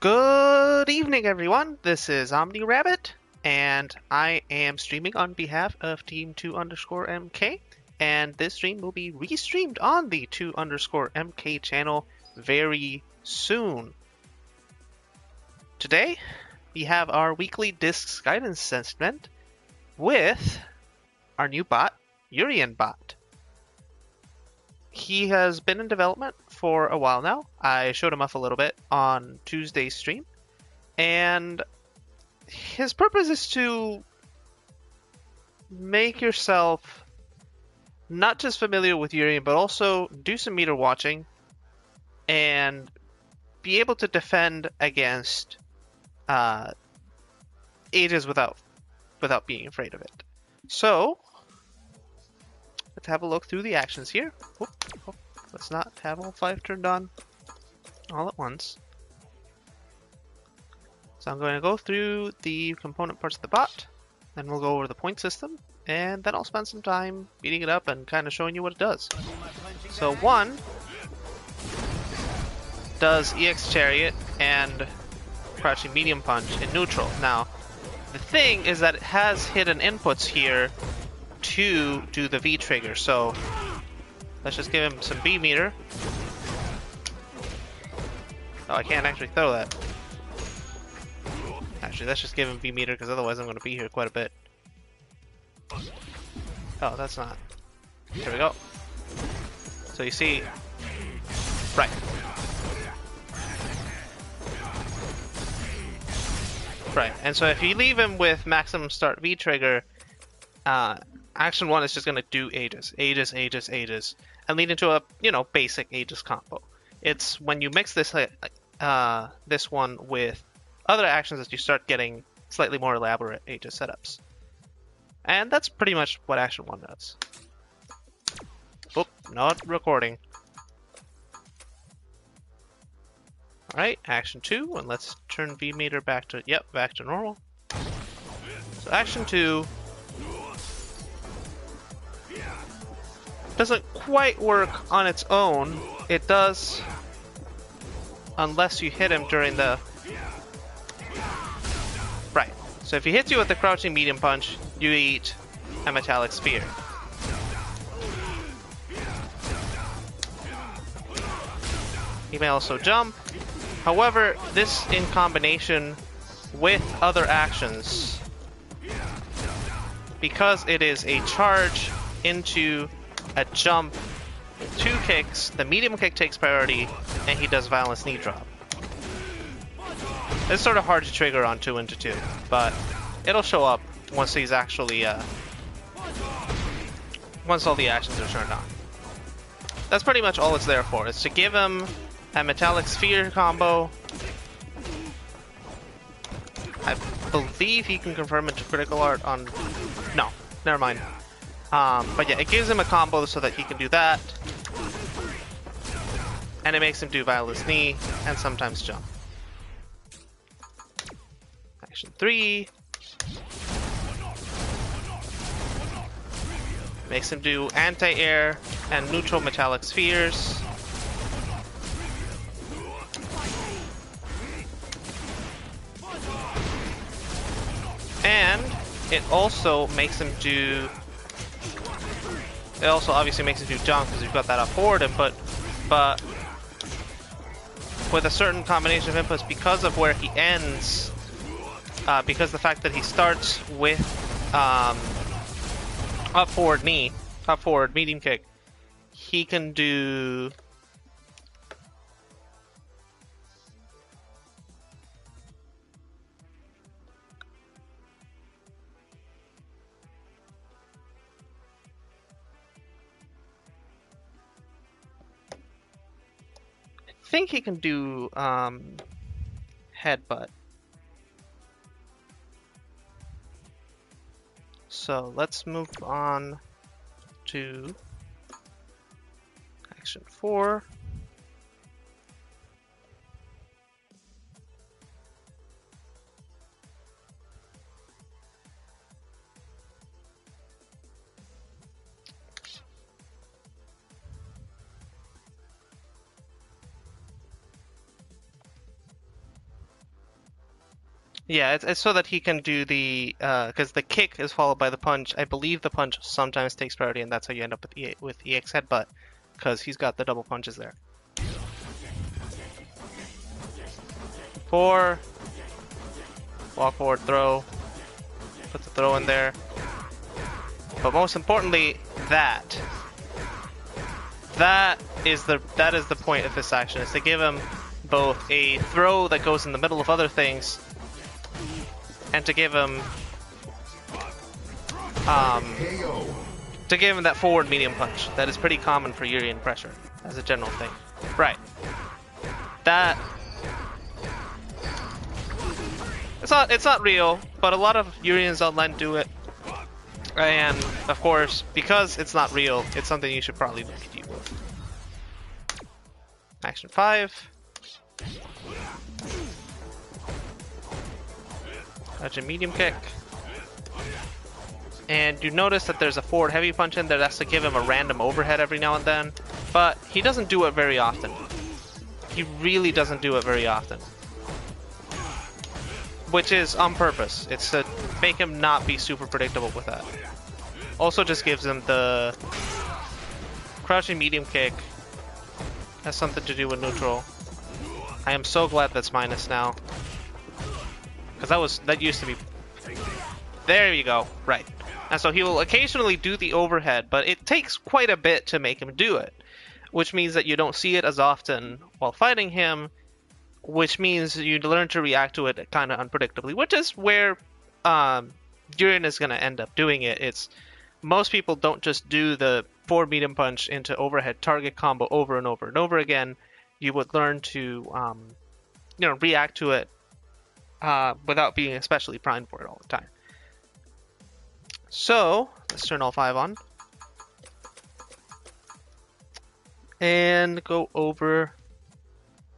Good evening, everyone. This is Omnirabbit, and I am streaming on behalf of Team 2_MK. And this stream will be restreamed on the 2_MK channel very soon. Today, we have our weekly discs guidance assessment with our new bot, UrienBot. He has been in development for a while now. I showed him off a little bit on Tuesday's stream, and his purpose is to make yourself not just familiar with Urien, but also do some meter watching and be able to defend against Aegis without being afraid of it. So let's have a look through the actions here. Let's not have all 5 turned on all at once. So I'm going to go through the component parts of the bot, then we'll go over the point system, and then I'll spend some time beating it up and kind of showing you what it does. So 1 does EX Chariot and Crouching Medium Punch in neutral. Now, the thing is that it has hidden inputs here to do the V trigger, so let's just give him some B meter. Oh, I can't actually throw that. Actually, let's just give him V meter, because otherwise I'm going to be here quite a bit. Oh, that's not. Here we go. So you see, right. Right, and so if you leave him with maximum start V trigger, action 1 is just going to do Aegis, and lead into a, basic Aegis combo. It's when you mix this this one with other actions that you start getting slightly more elaborate Aegis setups. And that's pretty much what action 1 does. Oop, not recording. Alright, action 2, and let's turn V meter back to normal. So action 2 doesn't quite work on its own. It does unless you hit him during the... Right. So if he hits you with the Crouching Medium Punch, you eat a Metallic Sphere. He may also jump. However, this in combination with other actions, because it is a charge into a jump with 2 kicks, the medium kick takes priority, and he does Violence Knee Drop. It's sort of hard to trigger on 2 into 2, but it'll show up once he's actually, once all the actions are turned on. That's pretty much all it's there for. It's to give him a Metallic Sphere combo. I believe he can confirm into Critical Art on... No, never mind. But yeah, it gives him a combo so that he can do that. And it makes him do Violence Knee and sometimes jump. Action 3. Makes him do anti-air and neutral Metallic Spheres. And it also makes him do... It also obviously makes him do jump because you've got that up forward input, but with a certain combination of inputs, because of where he ends, because the fact that he starts with up forward medium kick, he can do... I think he can do headbutt. So let's move on to action 4. Yeah, it's so that he can do the because the kick is followed by the punch. I believe the punch sometimes takes priority, and that's how you end up with EX headbutt, because he's got the double punches there. 4, walk forward, throw, put the throw in there. But most importantly, that is the point of this action, is to give him both a throw that goes in the middle of other things, and to give him that forward medium punch that is pretty common for Urien pressure as a general thing. Right. That it's not real, but a lot of Uriens online do it. And of course, because it's not real, it's something you should probably look at you with. Action 5. That's a medium kick. And you notice that there's a forward heavy punch in there that's to give him a random overhead every now and then. But he doesn't do it very often. He really doesn't do it very often. Which is on purpose. It's to make him not be super predictable with that. Also just gives him the crouching medium kick. Has something to do with neutral. I am so glad that's minus now. Because that used to be... There you go. Right. And so he will occasionally do the overhead, but it takes quite a bit to make him do it. Which means that you don't see it as often while fighting him, which means you learn to react to it kind of unpredictably, which is where Urien is going to end up doing it. It's most people don't just do the forward medium punch into overhead target combo over and over and over again. You would learn to react to it without being especially primed for it all the time. So let's turn all 5 on and go over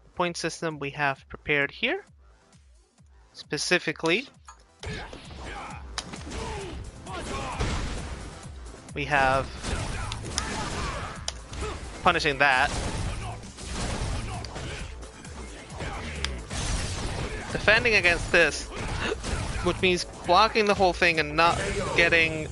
the point system we have prepared here. Specifically, we have punishing that, defending against this, which means blocking the whole thing and not getting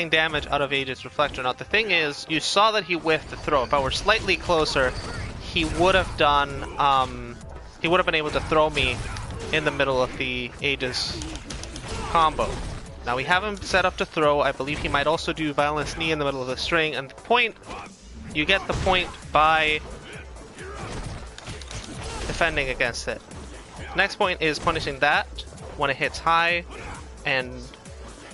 damage out of Aegis Reflector. Now the thing is, you saw that he whiffed the throw. If I were slightly closer, he would have done he would have been able to throw me in the middle of the Aegis combo. Now we have him set up to throw. I believe he might also do Violence Knee in the middle of the string, and the point, you get the point by defending against it. Next point is punishing that when it hits high, and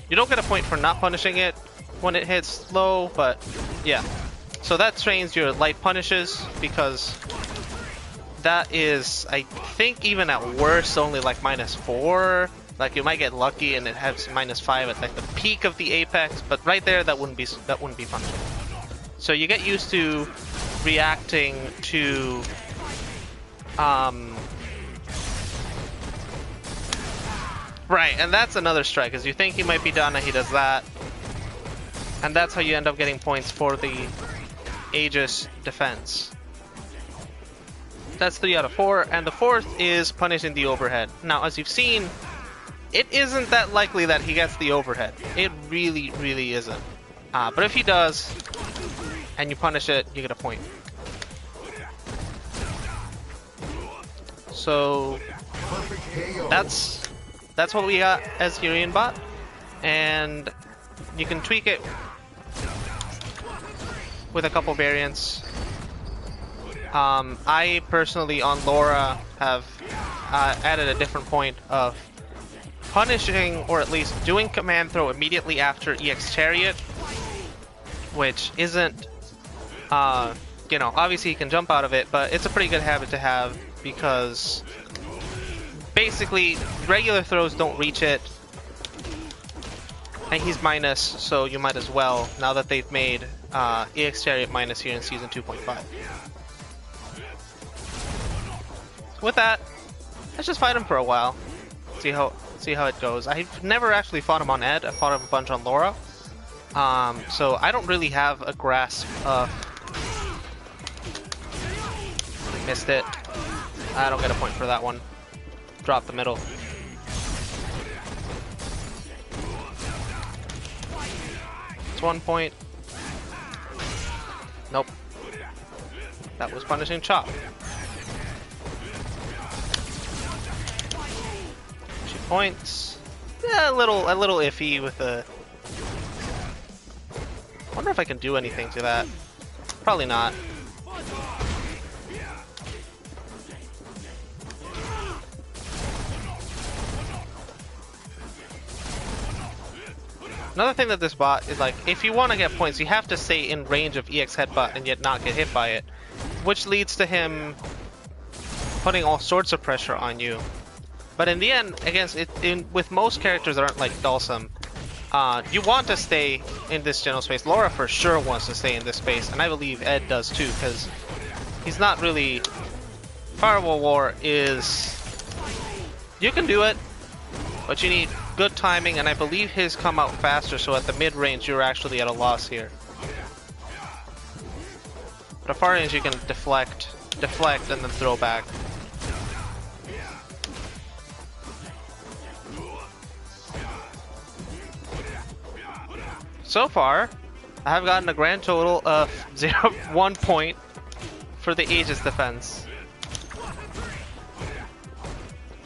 you don't get a point for not punishing it when it hits low, but yeah. So that trains your light punishes, because that is, I think, even at worst only like -4. Like you might get lucky and it has -5 at like the peak of the apex, but right there that wouldn't be fun. So you get used to reacting to right, and that's another strike, is you think he might be done and he does that. And that's how you end up getting points for the Aegis defense. That's 3 out of 4, and the 4th is punishing the overhead. Now, as you've seen, it isn't that likely that he gets the overhead. It really, really isn't. But if he does, and you punish it, you get a point. So that's what we got as UrienBot, and you can tweak it with a couple variants. I personally on Laura have added a different point of punishing, or at least doing command throw immediately after EX Chariot, which isn't, obviously you can jump out of it, but it's a pretty good habit to have, because basically regular throws don't reach it, and he's minus, so you might as well, now that they've made EX Chariot minus here in Season 2.5. With that, let's just fight him for a while, see how it goes. I've never actually fought him on Ed. I fought him a bunch on Laura, so I don't really have a grasp of... Missed it. I don't get a point for that one. Drop the middle. It's 1 point. Nope. That was punishing chop. 2 points. Yeah, a little iffy with the. Wonder if I can do anything to that. Probably not. Another thing that this bot is like, if you want to get points, you have to stay in range of EX headbutt and yet not get hit by it, which leads to him putting all sorts of pressure on you. But in the end, with most characters that aren't like Dhalsim, you want to stay in this general space. Laura for sure wants to stay in this space, and I believe Ed does too, because he's not really. Firewall War is. You can do it, but you need good timing, and I believe his come out faster, so at the mid-range you're actually at a loss here. But at far range you can deflect, and then throw back. So far, I have gotten a grand total of 1 point for the Aegis defense.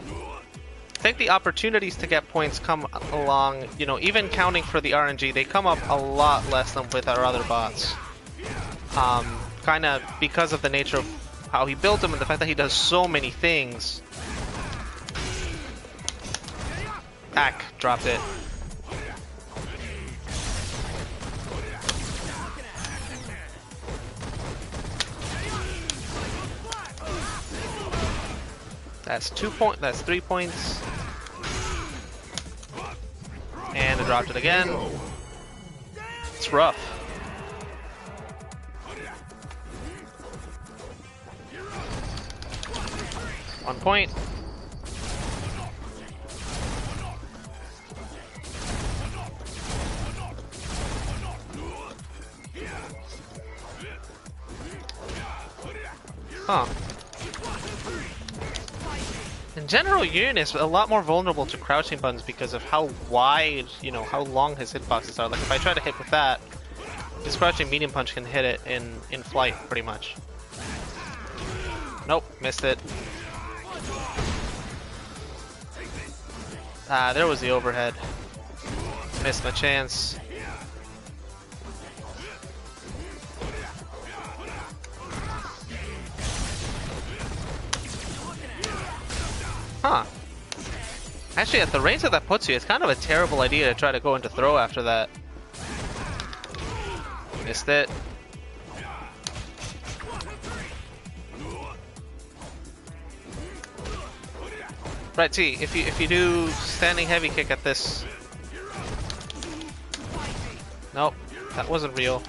I think the opportunities to get points come along, you know, even counting for the RNG, they come up a lot less than with our other bots. Kind of because of the nature of how he built them and the fact that he does so many things. Ack, dropped it. That's 2 points. That's 3 points. And I dropped it again. It's rough. One point. Huh. In general, Urien is a lot more vulnerable to crouching buttons because of how wide, you know, how long his hitboxes are. Like if I try to hit with that, his crouching medium punch can hit it in flight, pretty much. Nope, missed it. Ah, there was the overhead. Missed my chance. Huh. Actually, at the range that puts you, it's kind of a terrible idea to try to go into throw after that. Missed it. Right, see, if you do standing heavy kick at this. Nope, that wasn't real.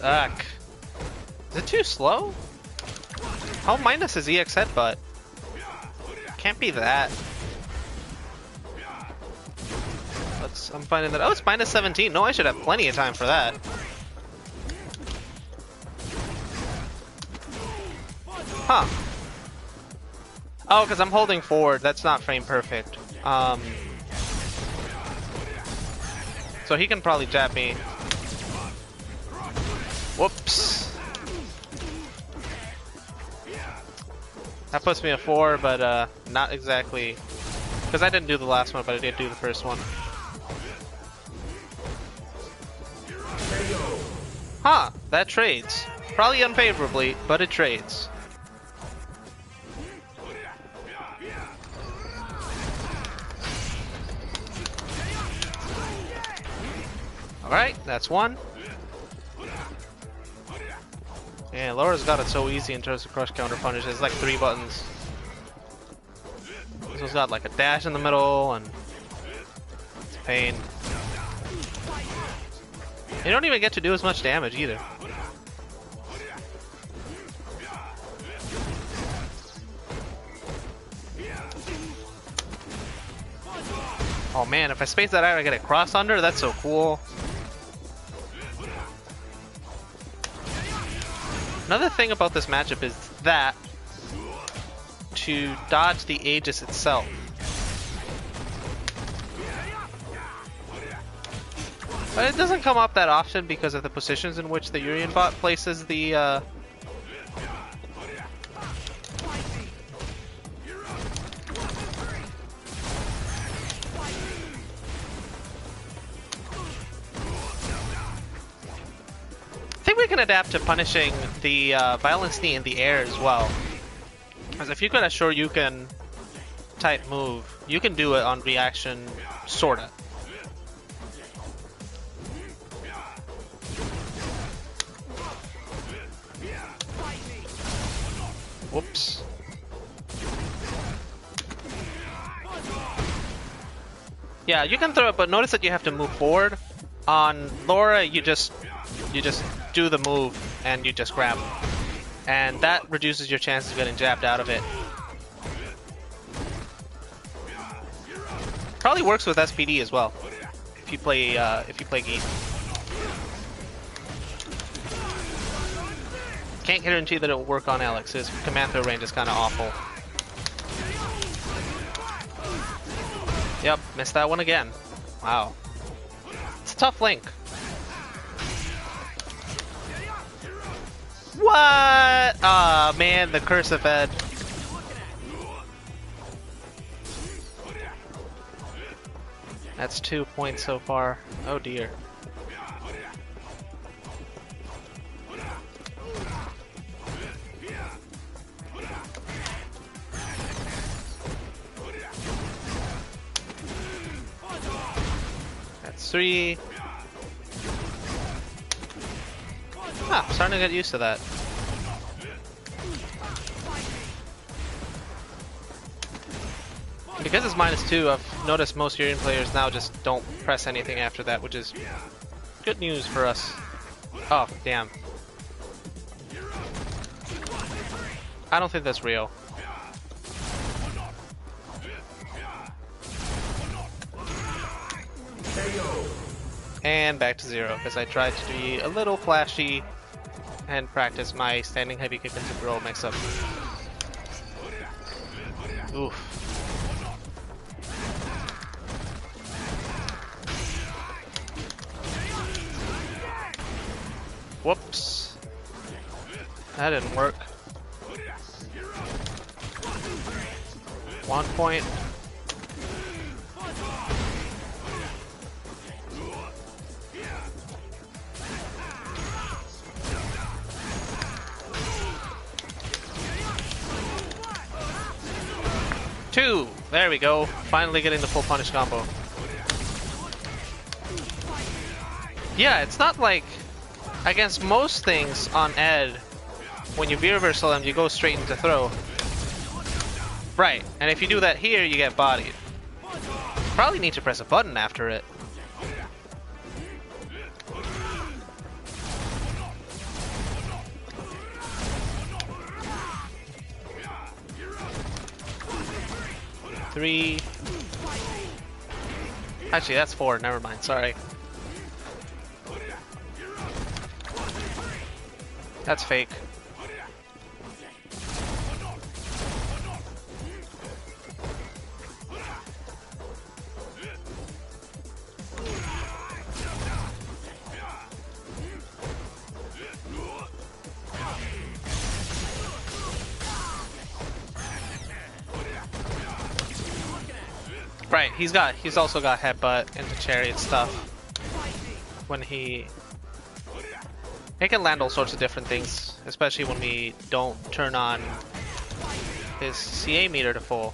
Ugh. Is it too slow? How minus is EX headbutt? Can't be that. I'm finding that. Oh, it's minus 17. No, I should have plenty of time for that. Huh. Oh, because I'm holding forward. That's not frame perfect. So he can probably jab me. Whoops. That puts me at 4, but not exactly. Because I didn't do the last one, but I did do the first one. Huh, that trades. Probably unfavorably, but it trades. Alright, that's one. Yeah, Laura's got it so easy in terms of crush counter punches. It's like 3 buttons. This one's got like a dash in the middle, and it's pain. You don't even get to do as much damage either. Oh man, if I space that out, I get a cross under. That's so cool. Another thing about this matchup is that to dodge the Aegis itself. But it doesn't come up that often because of the positions in which the UrienBot places the I think we can adapt to punishing the violence knee in the air as well. Because if you've got a Shoryuken type move, you can do it on reaction, sorta. Whoops. Yeah, you can throw it, but notice that you have to move forward. On Laura, you just do the move and you just grab. And that reduces your chances of getting jabbed out of it. Probably works with SPD as well. If you play Geek. Can't guarantee that it will work on Alex. His command throw range is kind of awful. Yep, missed that one again. Wow. It's a tough link. What? Ah, man, the curse of Ed. That's 2 points so far. Oh dear. That's 3. Ah, I'm starting to get used to that. Because it's -2, I've noticed most Urien players now just don't press anything after that, which is good news for us. Oh, damn. I don't think that's real. And back to 0, because I tried to be a little flashy and practice my standing heavy kick into throw mix-up. Oof. Whoops. That didn't work. 1 point. Two. There we go. Finally getting the full punish combo. Yeah, it's not like against most things on Ed, when you V-reversal them, you go straight into throw. Right, and if you do that here, you get bodied. Probably need to press a button after it. Three. Actually, that's 4. Never mind. Sorry. That's fake. Right, he's also got headbutt into chariot stuff. When he can land all sorts of different things, especially when we don't turn on his CA meter to full.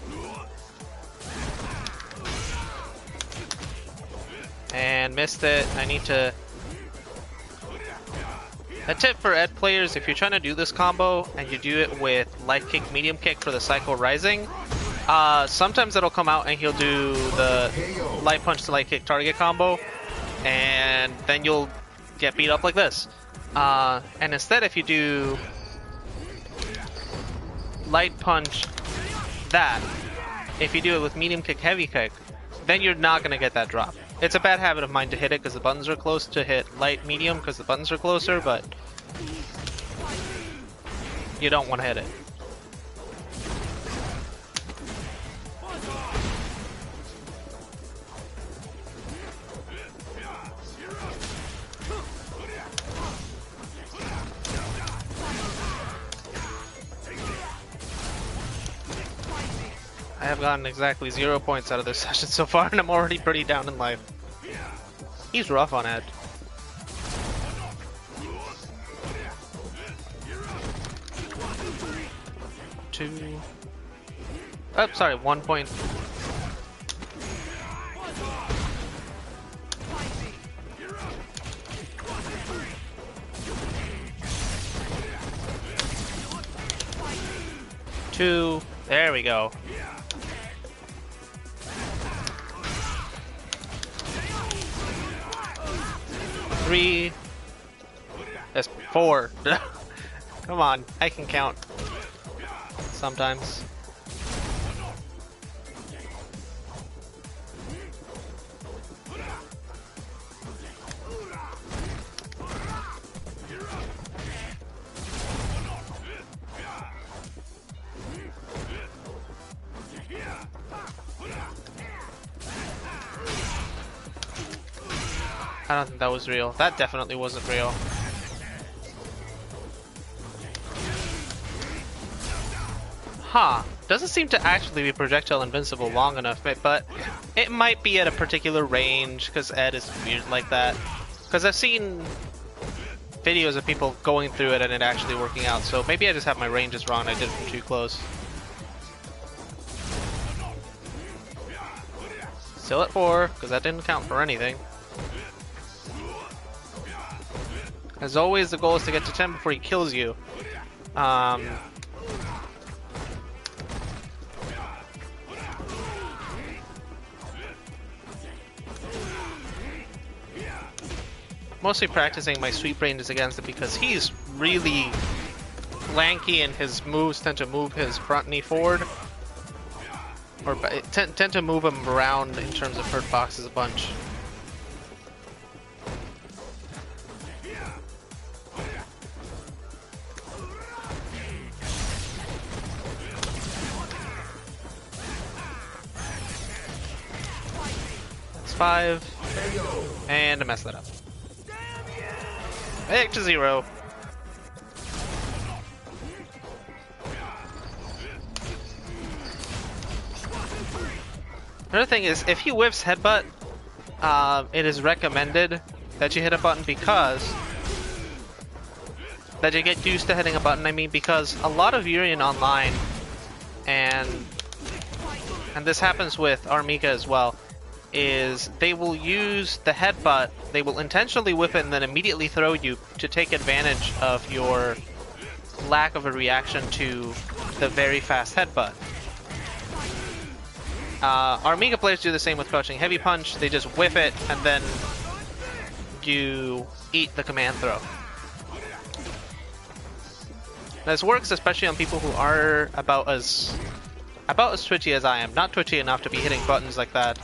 And missed it. I need to... A tip for Ed players, if you're trying to do this combo and you do it with light kick, medium kick for the cycle rising, sometimes it'll come out and he'll do the light punch to light kick target combo, and then you'll get beat up like this. And instead, if you do light punch that, if you do it with medium kick, heavy kick, then you're not going to get that drop. It's a bad habit of mine to hit it because the buttons are close, to hit light, medium because the buttons are closer, but you don't want to hit it. I have gotten exactly 0 points out of this session so far, and I'm already pretty down in life. He's rough on Ed. Two. Oh, sorry, 1 point. Two. There we go. Three. That's 4. Come on, I can count. Sometimes. I don't think that was real. That definitely wasn't real. Huh. Doesn't seem to actually be projectile invincible long enough, but it might be at a particular range, because Ed is weird like that. Because I've seen videos of people going through it and it actually working out, so maybe I just have my ranges wrong, I did it from too close. Still at 4, because that didn't count for anything. As always, the goal is to get to 10 before he kills you. Mostly practicing my sweep ranges against it because he's really lanky and his moves tend to move his front knee forward. Or tend to move him around in terms of hurt boxes a bunch. That's 5. And I messed that up. Back to 0. Another thing is, if he whiffs headbutt, it is recommended that you hit a button because that you get used to hitting a button. I mean, because a lot of Urien online, and this happens with Armika as well, is they will use the headbutt, they will intentionally whip it and then immediately throw you to take advantage of your lack of a reaction to the very fast headbutt. Armika players do the same with crouching heavy punch, they just whip it and then you eat the command throw. This works especially on people who are about as twitchy as I am, not twitchy enough to be hitting buttons like that.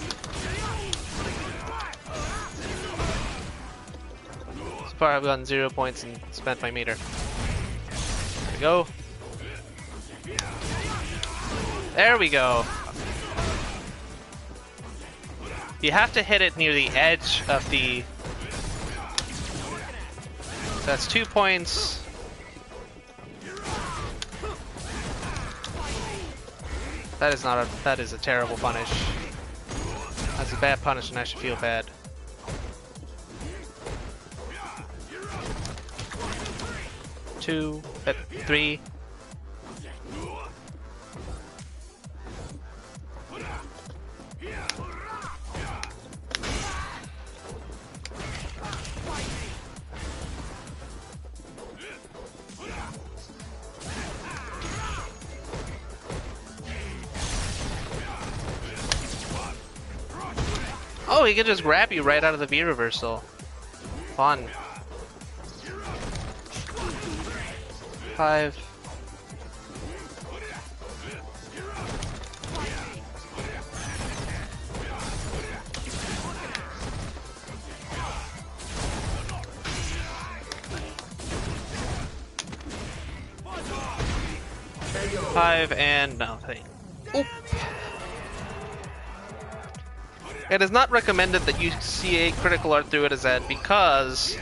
So far I've gotten 0 points and spent my meter. There we go. There we go. You have to hit it near the edge of the... So that's 2 points. That is not a... That is a terrible punish. That's a bad punish and I should feel bad. Two, 3. Oh, he can just grab you right out of the V reversal. Fun. 5. 5 and nothing. Oop. It is not recommended that you see a critical art through it as Ed because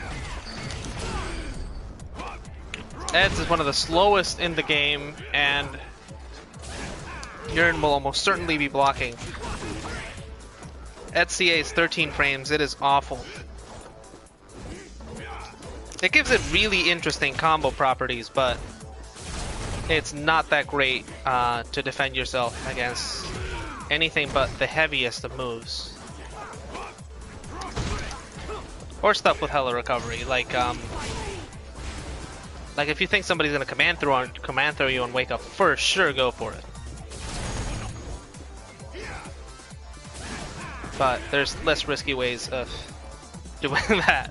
Ed's is one of the slowest in the game and Urien will almost certainly be blocking. Ed's CA is 13 frames, it is awful. It gives it really interesting combo properties, but it's not that great to defend yourself against anything but the heaviest of moves. Or stuff with hella recovery, like if you think somebody's gonna command throw you and wake up first, sure, go for it. But there's less risky ways of doing that.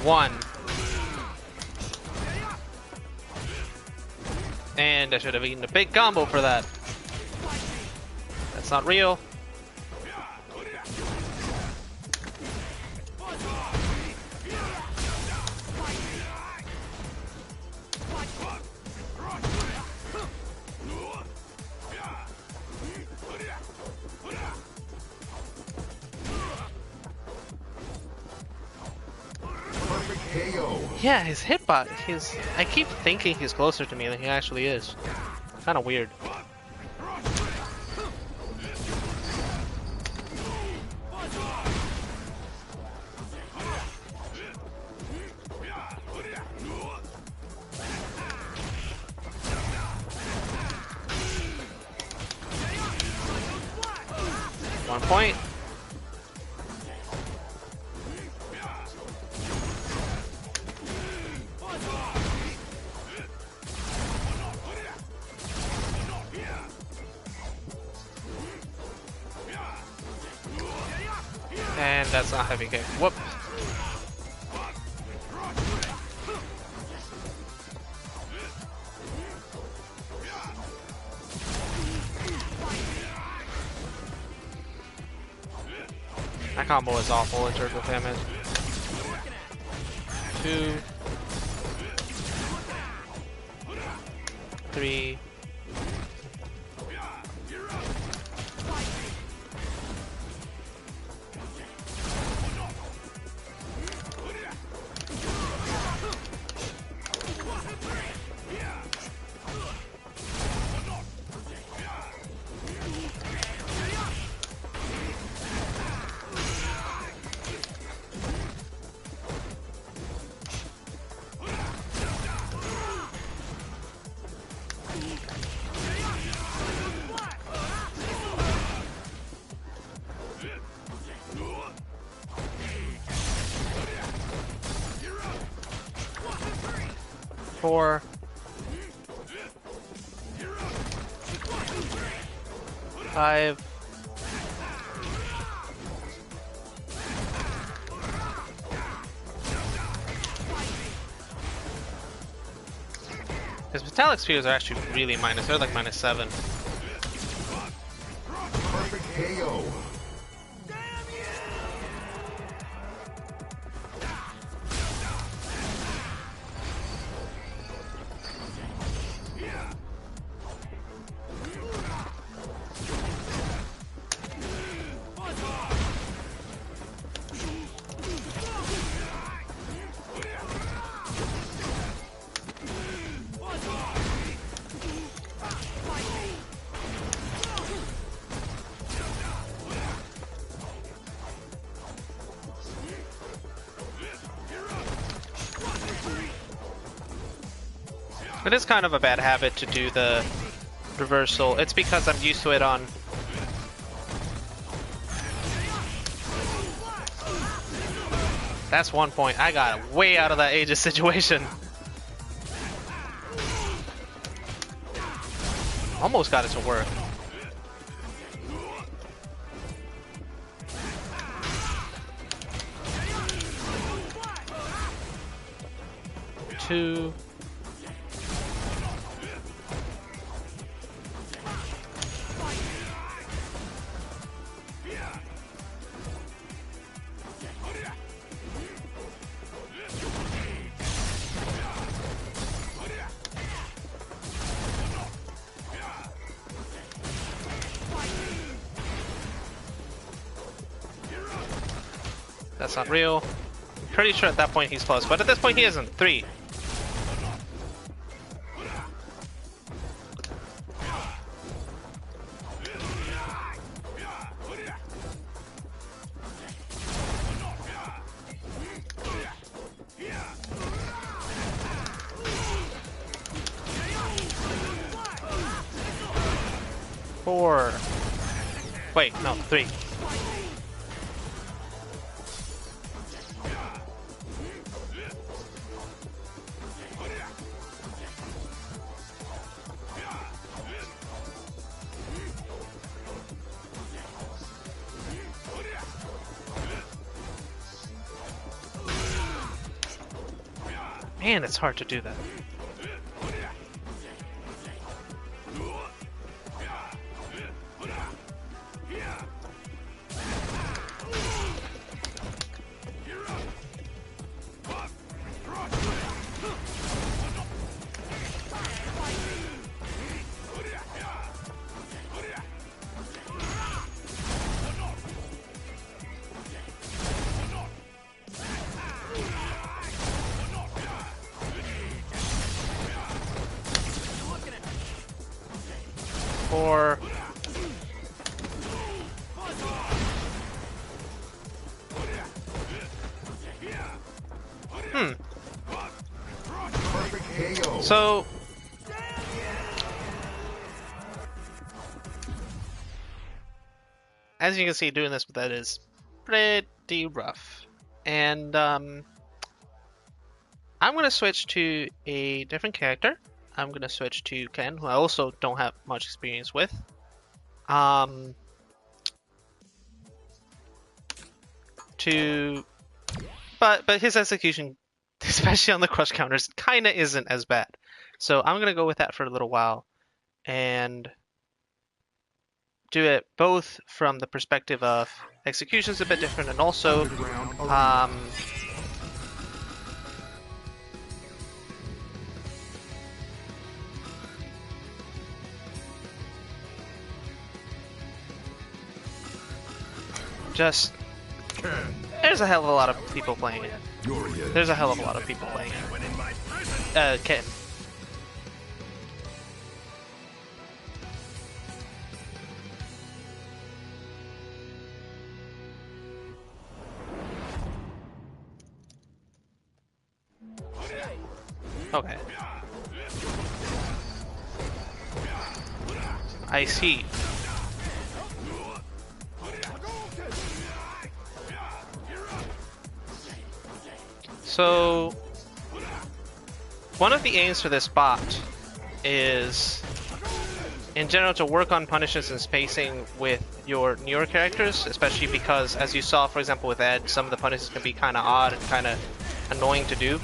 One. And I should have eaten a big combo for that. That's not real. Yeah, his hitbox, I keep thinking he's closer to me than he actually is. Kinda weird. One point. And that's not heavy kick. Whoop. That combo is awful in terms of damage. 2, 3. Four. 5. His metallic spheres are actually really minus. They're like -7. Perfect KO. 'It is kind of a bad habit to do the reversal. It's because I'm used to it on... That's 1 point. I got way out of that Aegis situation. Almost got it to work. Two. That's not real. Pretty sure at that point he's close, but at this point he isn't. 3. Four. Wait, no, 3. Man, it's hard to do that. Four. So as you can see, doing this with that is pretty rough. And I'm gonna switch to a different character. I'm gonna switch to Ken, who I also don't have much experience with. But his execution, especially on the crush counters, kinda isn't as bad. So I'm gonna go with that for a little while and do it both from the perspective of execution's a bit different, and also just there's a hell of a lot of people playing it. There's a hell of a lot of people playing it. Ken. Okay. I see. So, one of the aims for this bot is, in general, to work on punishes and spacing with your newer characters, especially because, as you saw, for example, with Ed, some of the punishes can be kind of odd and kind of annoying to do.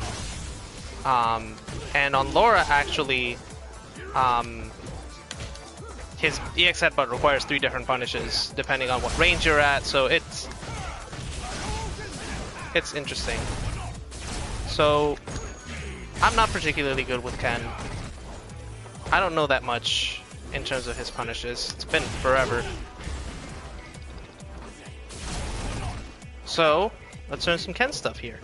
And on Laura, actually, his EX headbutt requires 3 different punishes, depending on what range you're at, so it's interesting. So, I'm not particularly good with Ken. I don't know that much in terms of his punishes. It's been forever. So, let's learn some Ken stuff here.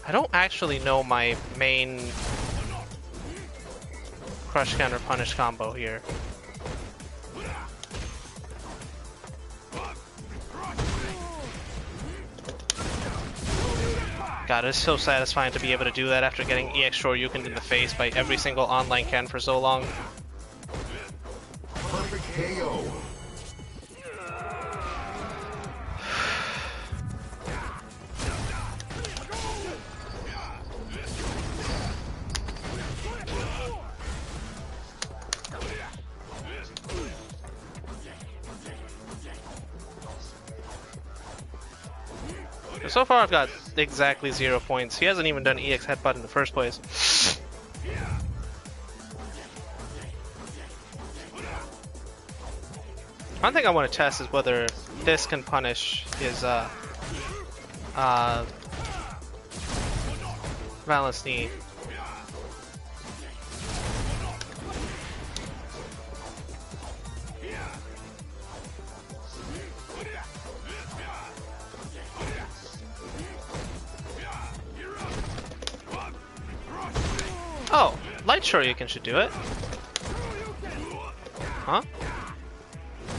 I don't actually know my main crush counter punish combo here. God, it's so satisfying to be able to do that after getting EX Shoryuken in the face by every single online Ken for so long. Perfect KO. So far I've got exactly 0 points. He hasn't even done EX headbutt in the first place. One thing I want to test is whether this can punish his balance knee. Oh, Light Shoryuken should do it. Huh?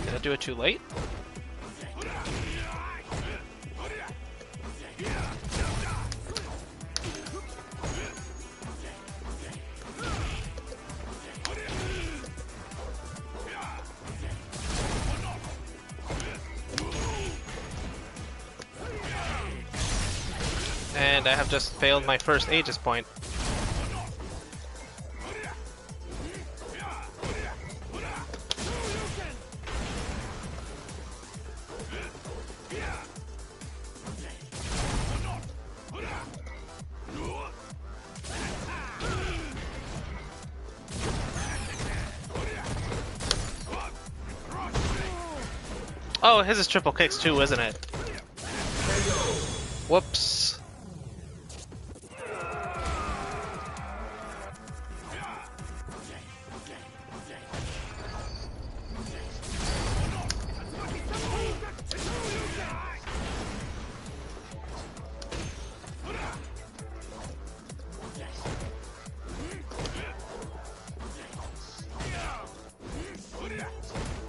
Did I do it too late? And I have just failed my first Aegis point. Oh, his is triple kicks too, isn't it? Whoops.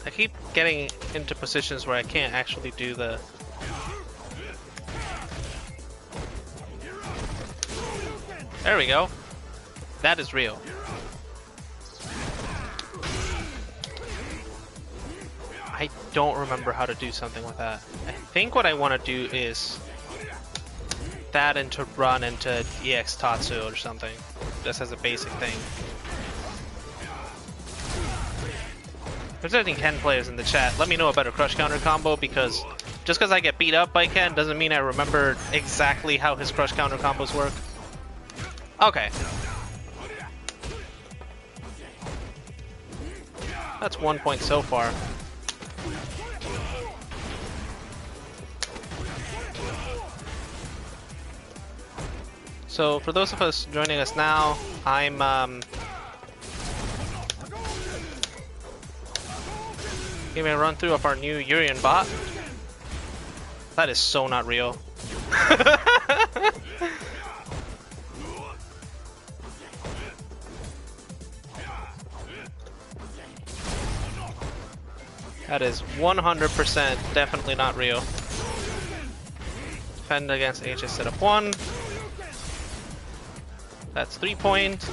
I keep getting into positions where I can't actually do the... There we go. That is real. I don't remember how to do something with that. I think what I want to do is that into run into EX Tatsu or something. Just as a basic thing. If there's any Ken players in the chat, let me know a better crush counter combo, because just because I get beat up by Ken doesn't mean I remember exactly how his crush counter combos work. Okay. That's 1 point so far. So for those of us joining us now, I'm giving a run through of our new UrienBot. That is so not real. That is 100% definitely not real. Defend against Aegis setup 1. That's 3 point.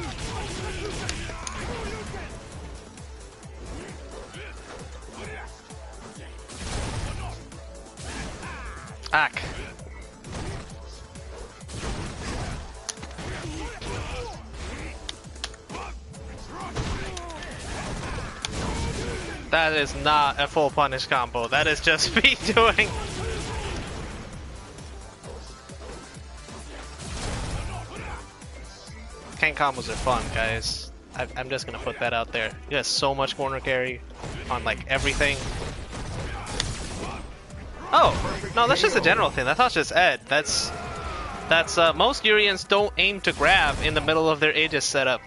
Ack. That is not a full punish combo. That is just me doing. Ken combos are fun, guys. I'm just gonna put that out there. He has so much corner carry on like everything. Oh, no, that's just a general thing. That's not just Ed. That's most Uriens don't aim to grab in the middle of their Aegis setup.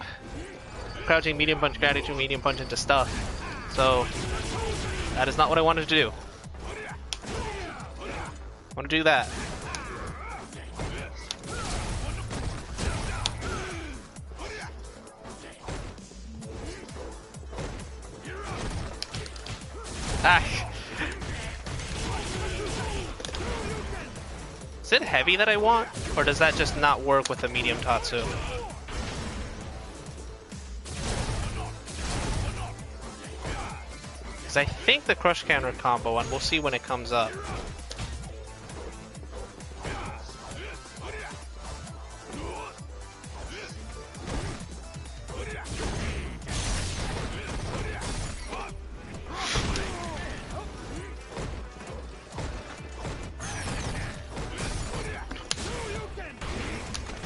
Crouching medium punch, gratitude, medium punch into stuff. So that is not what I wanted to do. I want to do that. Ah. Is it heavy that I want, or does that just not work with the medium Tatsu? Because I think the crush counter combo, and we'll see when it comes up.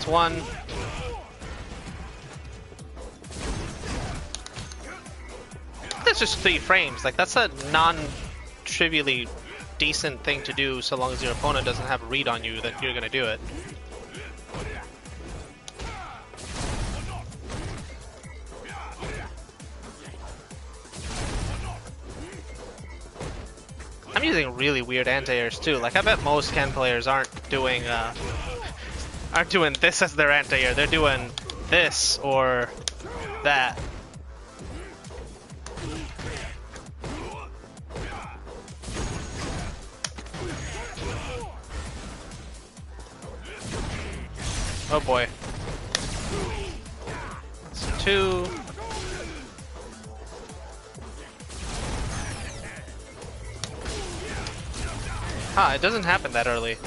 One. That's just 3 frames. Like, that's a trivially decent thing to do so long as your opponent doesn't have a read on you that you're gonna do it. I'm using really weird anti-airs too. Like I bet most Ken players aren't doing this as their anti-air. They're doing this or that. Oh boy. That's 2. Ah, it doesn't happen that early.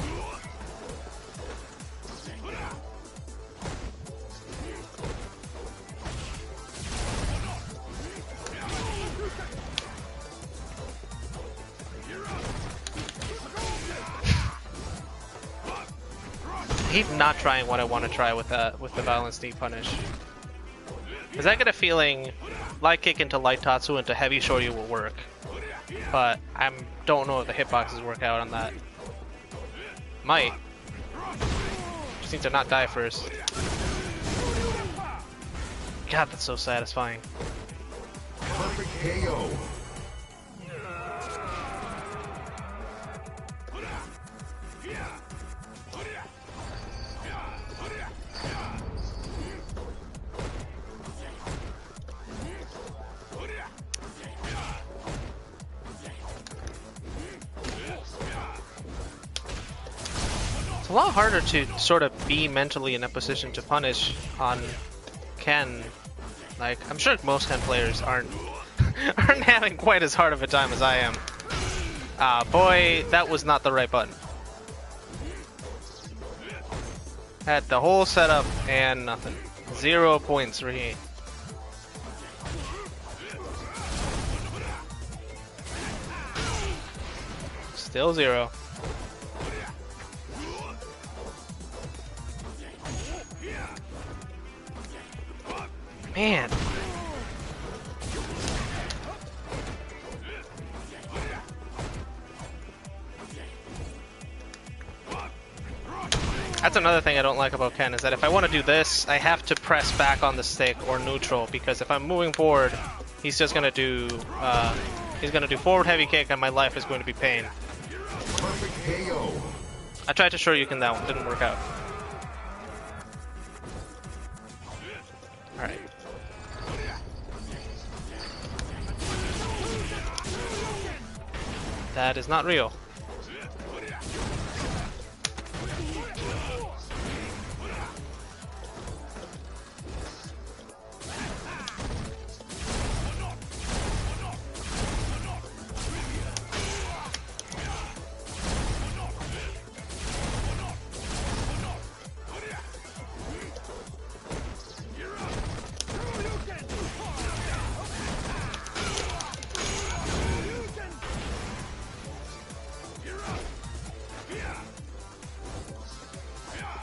He's not trying what I want to try with the Violence Knee Punish. Because I get a feeling Light Kick into Light Tatsu into Heavy Shoryu will work. But I don't know if the hitboxes work out on that. Might. Just need to not die first. God, that's so satisfying. Perfect KO. It's a lot harder to sort of be mentally in a position to punish on Ken. Like, I'm sure most Ken players aren't having quite as hard of a time as I am. Boy, that was not the right button. Had the whole setup and nothing. 0 points for he. Still 0. Man. That's another thing I don't like about Ken, is that if I want to do this, I have to press back on the stick or neutral, because if I'm moving forward, he's just gonna do forward heavy kick and my life is going to be pain. Perfect KO. I tried to Shoryuken that one, didn't work out. Alright. That is not real.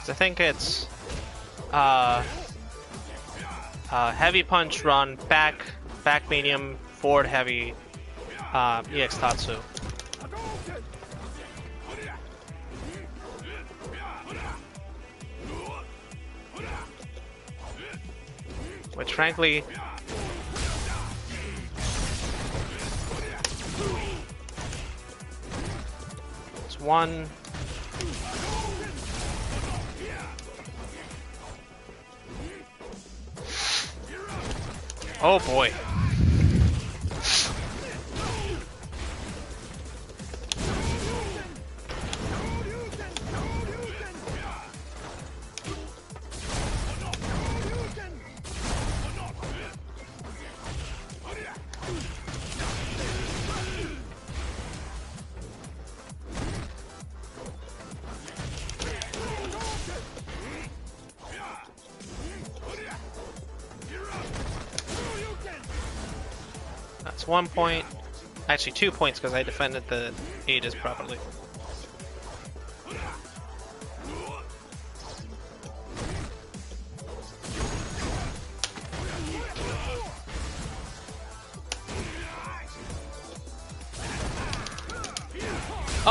I think it's heavy punch run, back medium, forward heavy, EX Tatsu. Which frankly, it's one. Oh boy. That's 1 point. Actually 2 points because I defended the Aegis properly.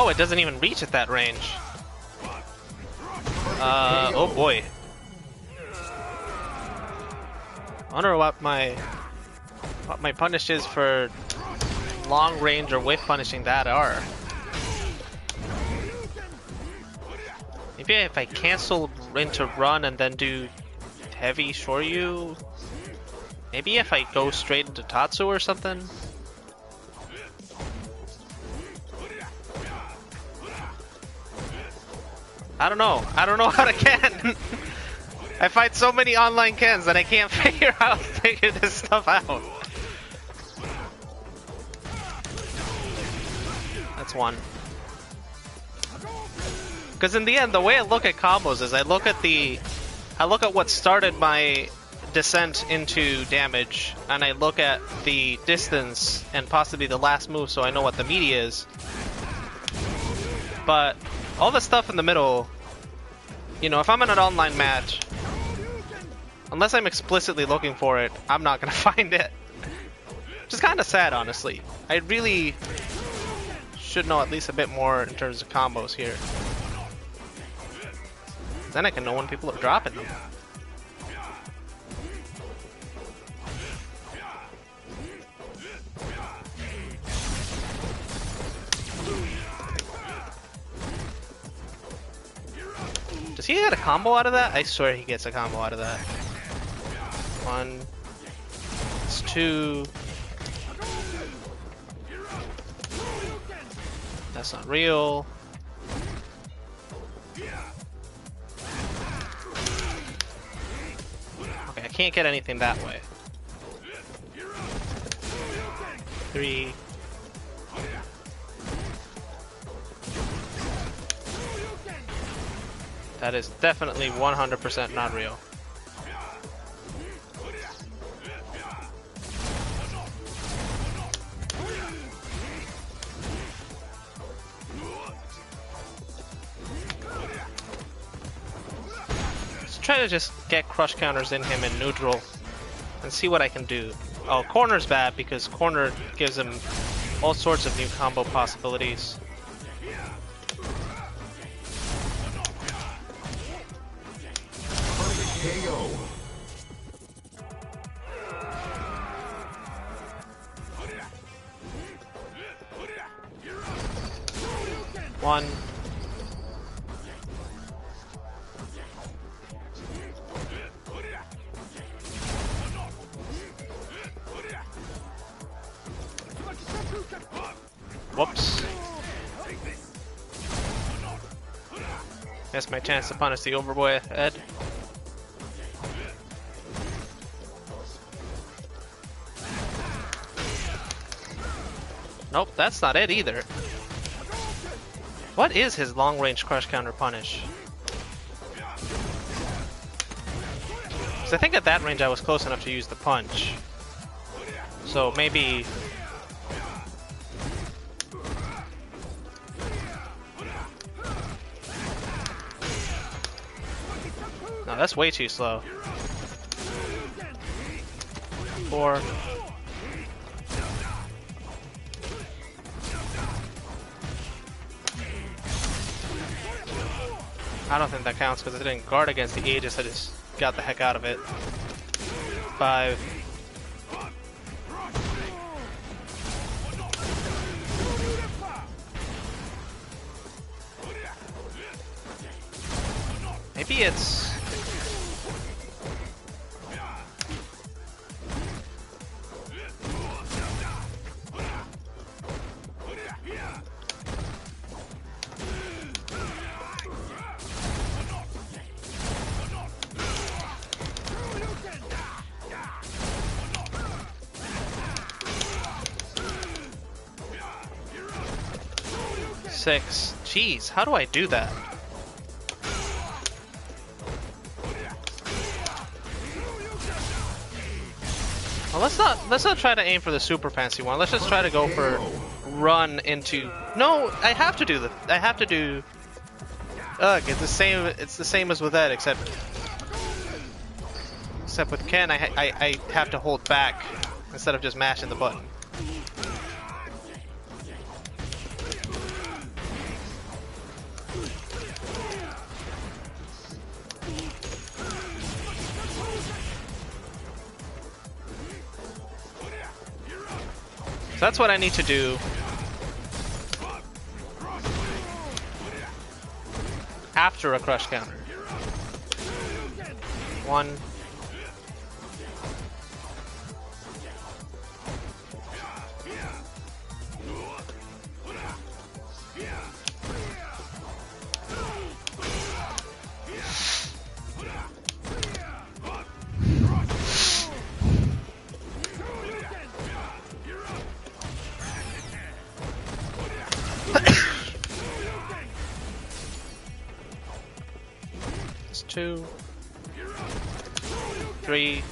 Oh, it doesn't even reach at that range. Oh boy. I wonder what my punish is for long range or whiff punishing that are. Maybe if I cancel into run and then do heavy Shoryu. Maybe if I go straight into Tatsu or something. I don't know. I don't know how to Ken. I fight so many online Kens that I can't figure this stuff out. That's one. Because in the end, the way I look at combos is I look at what started my descent into damage, and I look at the distance and possibly the last move, so I know what the meaty is. But all the stuff in the middle, you know, if I'm in an online match, unless I'm explicitly looking for it, I'm not gonna find it. Which is kind of sad, honestly. I really should know at least a bit more in terms of combos here. Then I can know when people are dropping them. Does he get a combo out of that? I swear he gets a combo out of that. One. It's two. That's not real. Okay, I can't get anything that way. Three. That is definitely 100% not real. Let's try to just get crush counters in him in neutral and see what I can do. Oh, corner's bad because corner gives him all sorts of new combo possibilities. KO. One. Whoops. Missed my chance to punish the Overboy head. Nope, that's not it either. What is his long-range crush counter punish? Because I think at that range I was close enough to use the punch. So maybe... No, that's way too slow. 4. I don't think that counts because I didn't guard against the Aegis, I just got the heck out of it. 5. Maybe it's... Six. Jeez, how do I do that? Well, let's not try to aim for the super fancy one. Let's just try to go for run into. No, I have to do Ugh, it's the same as with Ed, except with Ken, I have to hold back instead of just mashing the button. So that's what I need to do. After a crush counter. 1. It's 2. 3.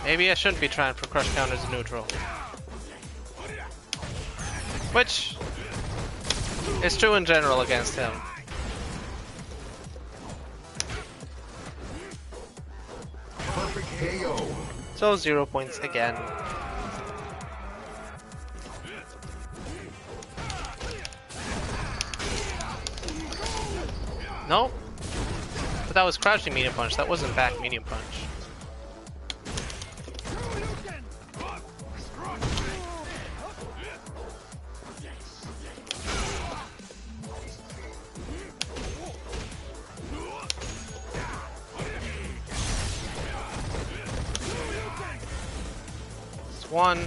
Maybe I shouldn't be trying for crush counters in neutral. Which is true in general against him. Perfect KO. So 0 points again. Nope. But that was crouching medium punch. That wasn't back medium punch. It's 1.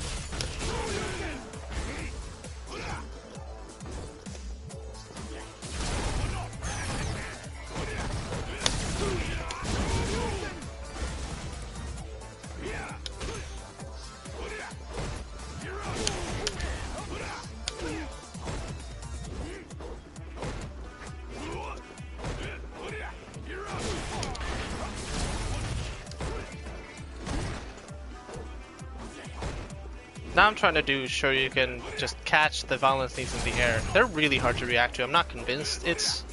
Now I'm trying to do sure you can just catch the violence knees in the air. They're really hard to react to. I'm not convinced it's...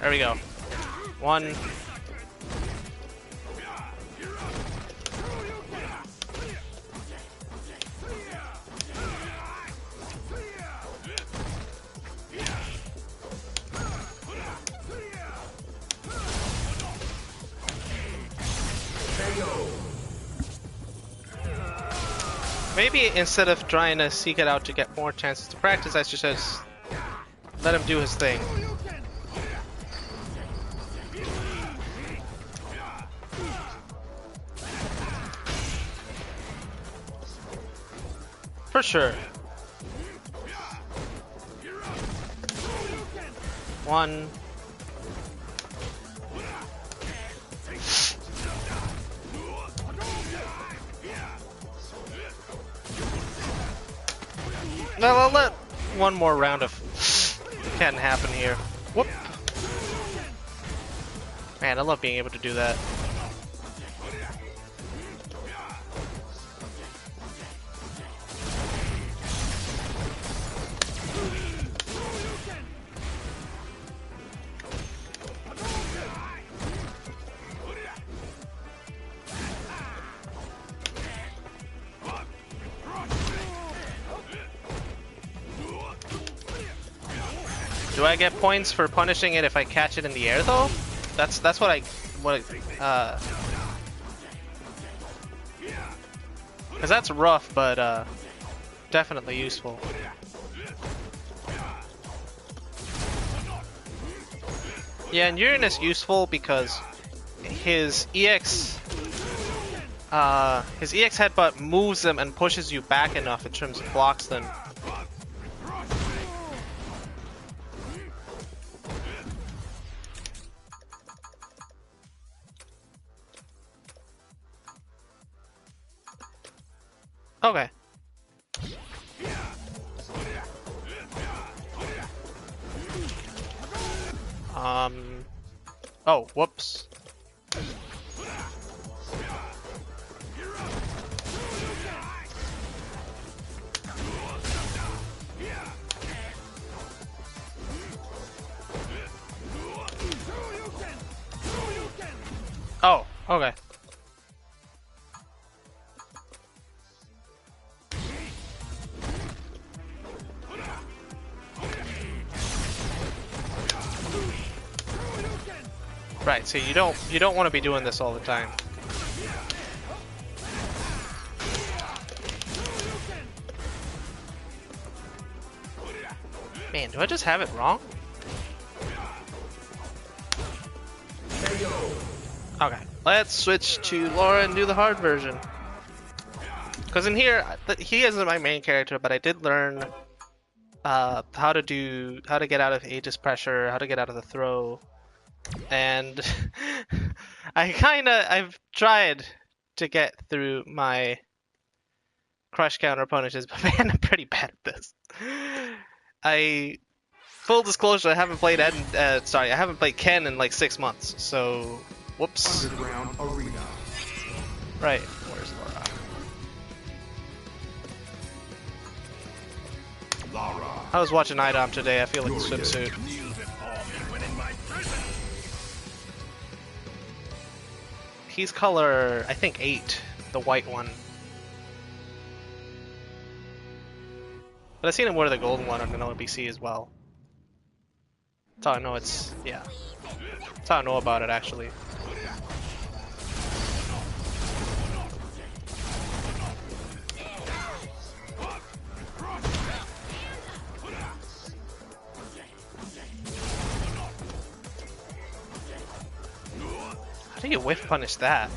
There we go. 1. Maybe instead of trying to seek it out to get more chances to practice, I should just let him do his thing. For sure. 1. Well, I'll let one more round of can happen here. Whoop. Man, I love being able to do that. Do I get points for punishing it if I catch it in the air though? That's what because that's rough, but definitely useful. Yeah, and Urien is useful because his EX headbutt moves them and pushes you back enough in terms of blocks them. Okay. Oh, whoops. Okay. Right, so you don't want to be doing this all the time. Man, do I just have it wrong? Okay, let's switch to Laura and do the hard version. Because in here, he isn't my main character, but I did learn how to get out of Aegis pressure, how to get out of the throw, and I've tried to get through my crush counter punishes, but man, I'm pretty bad at this. Full disclosure, I haven't played I haven't played Ken in like 6 months, so whoops. Underground arena. Right, where's Laura? Lara. I was watching Idom today, I feel like a swimsuit. He's color, I think 8, the white one. But I've seen him wear the golden one on an LBC as well. That's how I know yeah. That's how I know about it, actually. How do you whiff punish that?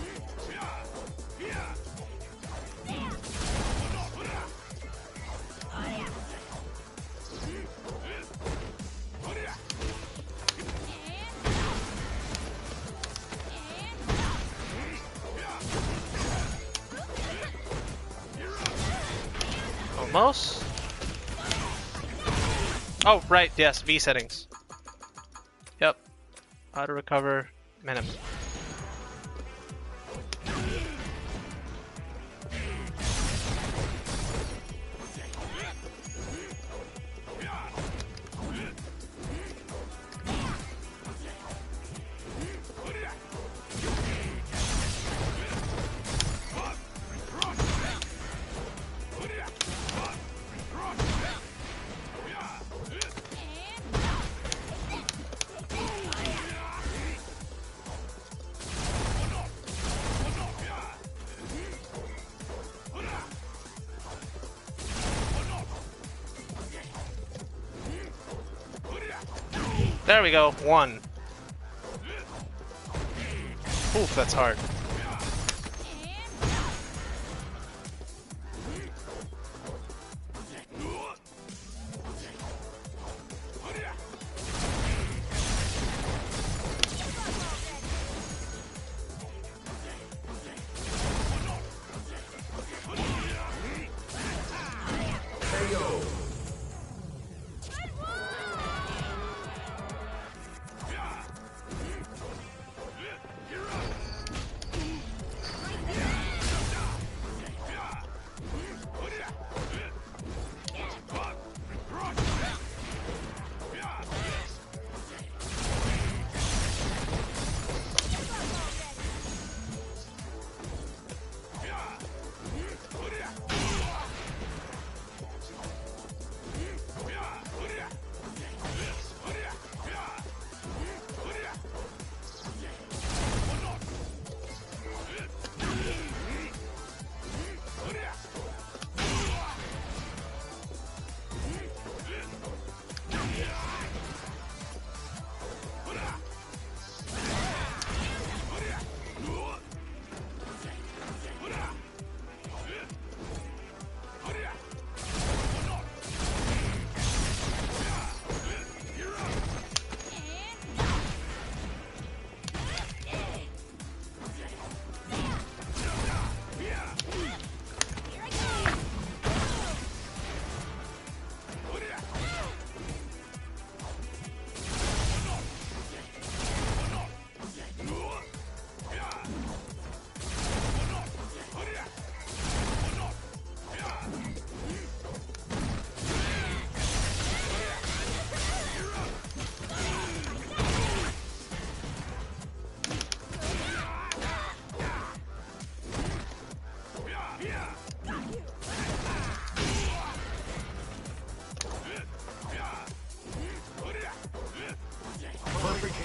Almost? Oh, right, yes, V settings. Yep. How to recover minimum. There we go, 1. Oof, that's hard.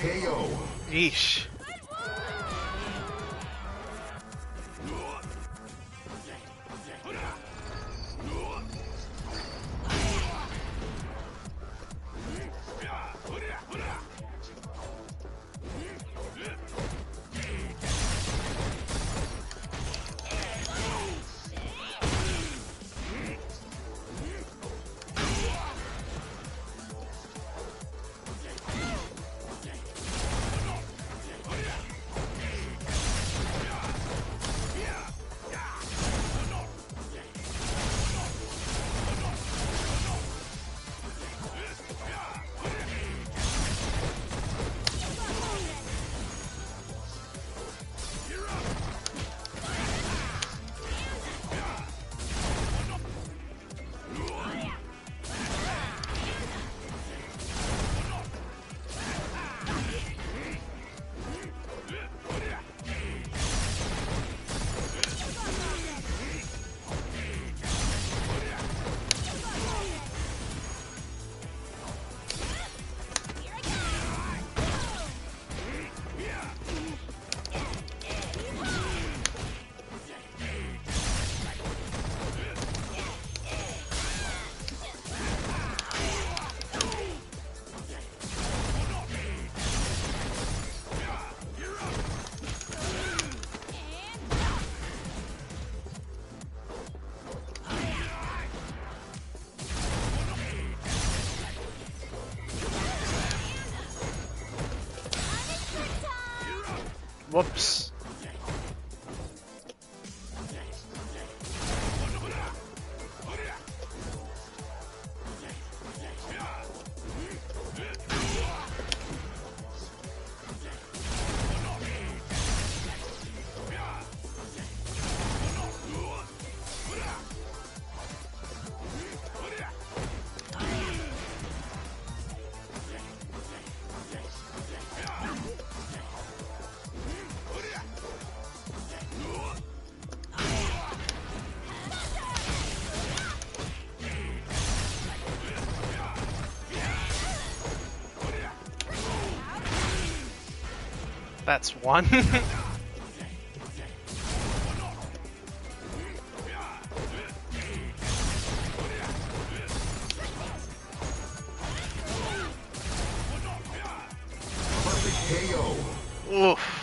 KO. Yeesh. Whoops. That's one. Perfect KO. Oof.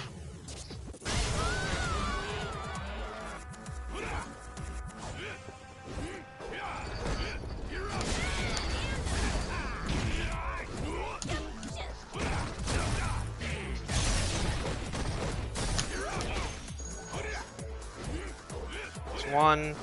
It's one.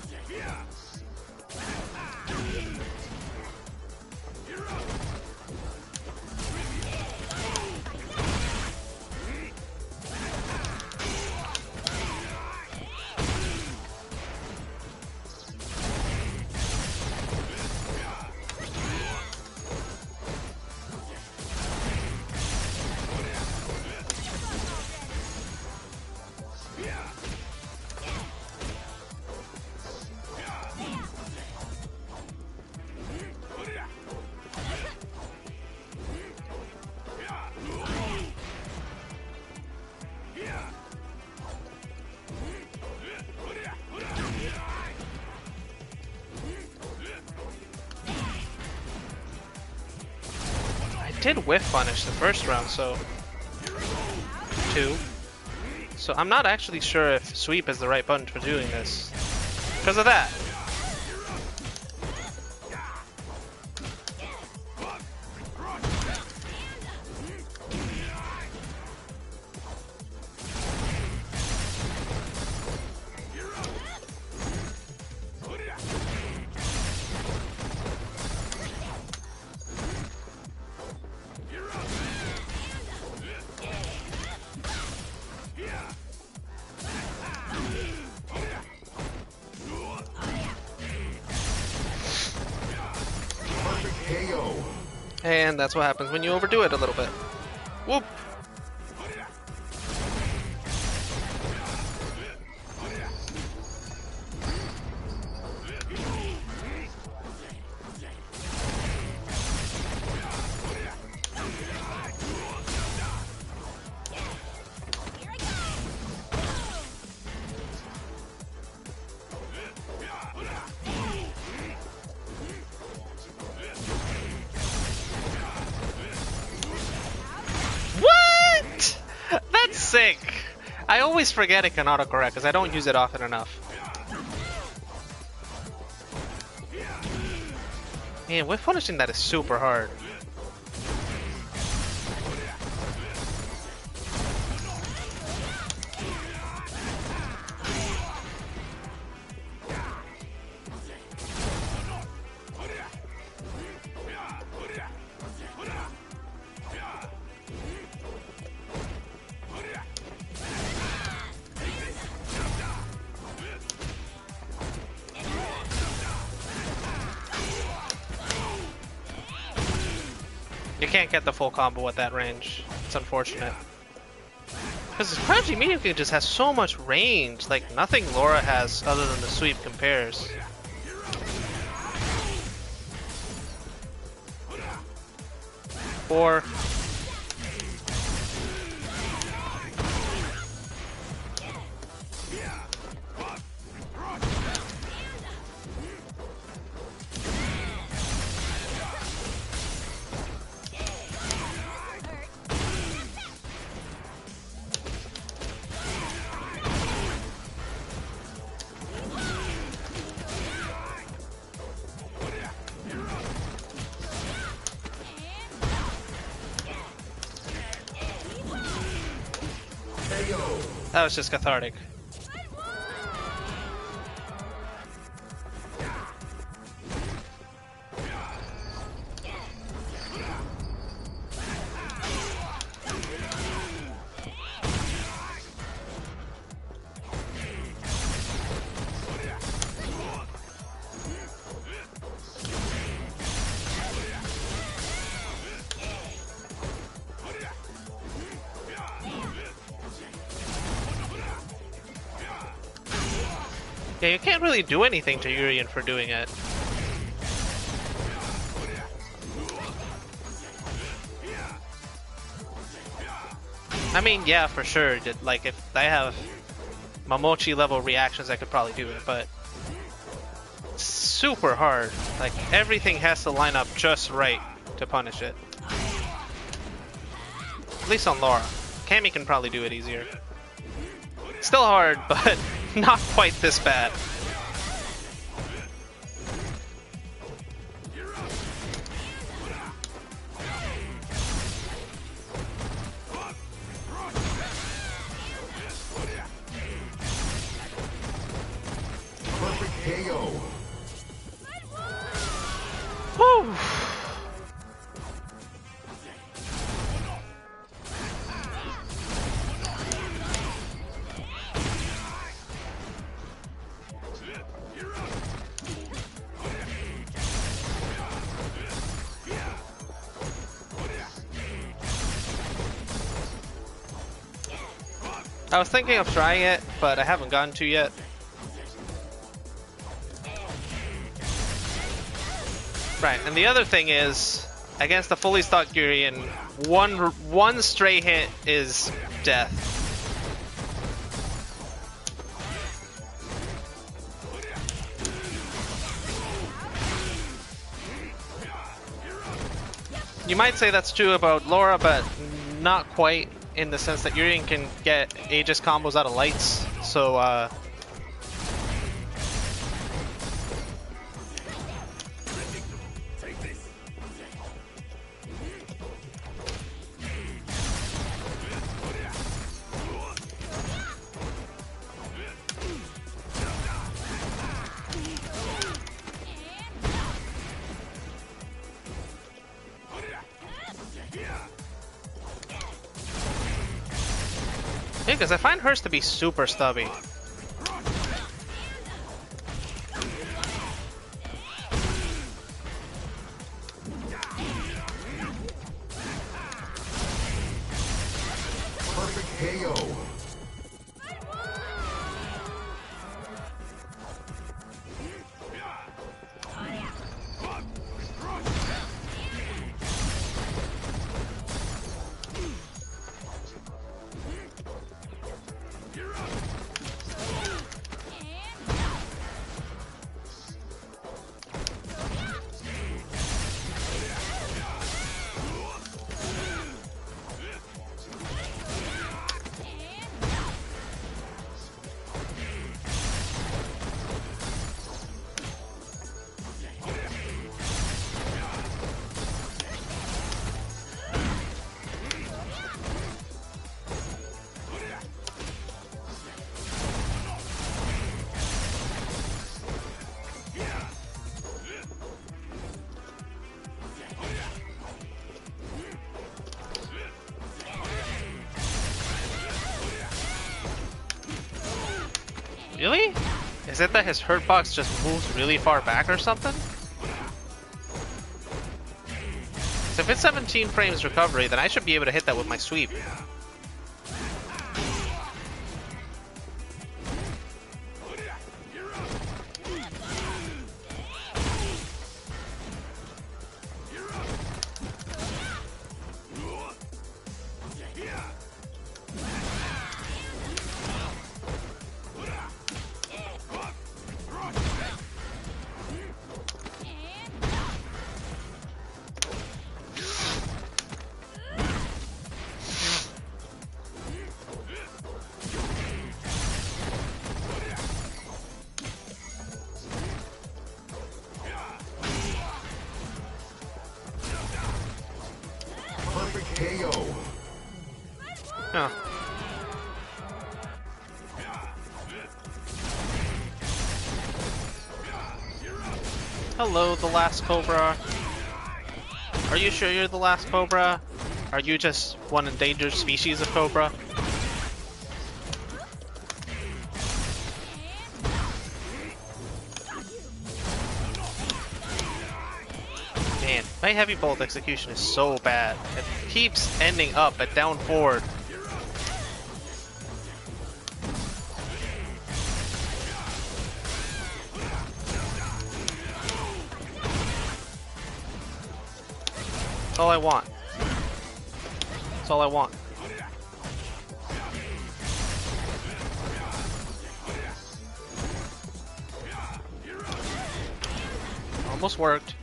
Did whiff punish the first round, so 2. So I'm not actually sure if sweep is the right button for doing this because of that. KO. And that's what happens when you overdo it a little bit. Whoop! I always forget it can autocorrect because I don't use it often enough. Man, whiff punishing that is super hard. You can't get the full combo at that range. It's unfortunate. Because this Prodigy Medium King just has so much range. Like, nothing Laura has other than the sweep compares. Four. That was just cathartic. Yeah, you can't really do anything to Urien for doing it. I mean, yeah, for sure. Like, if I have Momochi level reactions, I could probably do it, but it's super hard. Like, everything has to line up just right to punish it. At least on Laura. Cammy can probably do it easier. Still hard, but not quite this bad. Perfect KO. Whew. I was thinking of trying it, but I haven't gotten to yet. Right, and the other thing is, against the fully stocked Urien, one stray hit is death. You might say that's true about Laura, but not quite, in the sense that Urien can get Aegis combos out of lights, so yeah, because I find hers to be super stubby. Perfect KO. Really? Is it that his hurt box just moves really far back or something? So if it's 17 frames recovery, then I should be able to hit that with my sweep. Perfect KO. Huh. Hello, the last Cobra. Are you sure you're the last Cobra? Are you just one endangered species of Cobra? Man, my heavy bolt execution is so bad. It keeps ending up at down forward. That's all I want. That's all I want. Almost worked.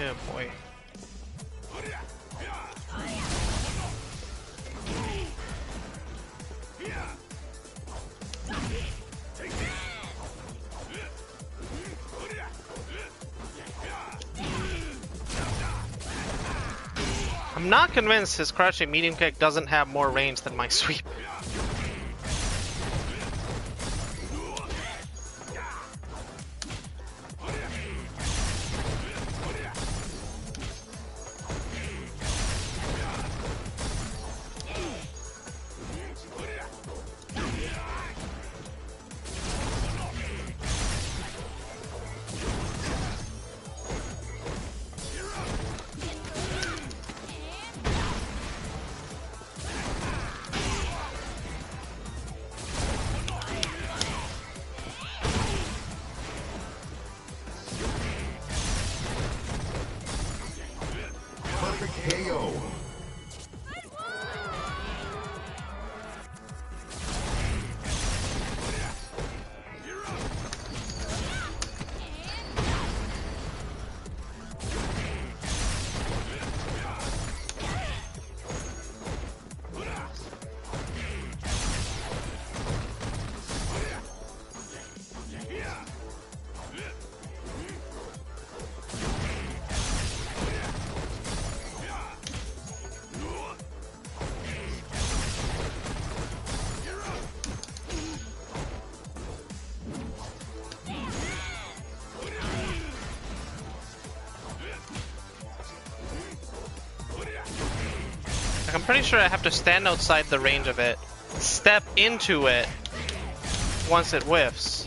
Oh boy. I'm not convinced his crouching medium kick doesn't have more range than my sweep. Perfect KO. Like, I'm pretty sure I have to stand outside the range of it, step into it once it whiffs.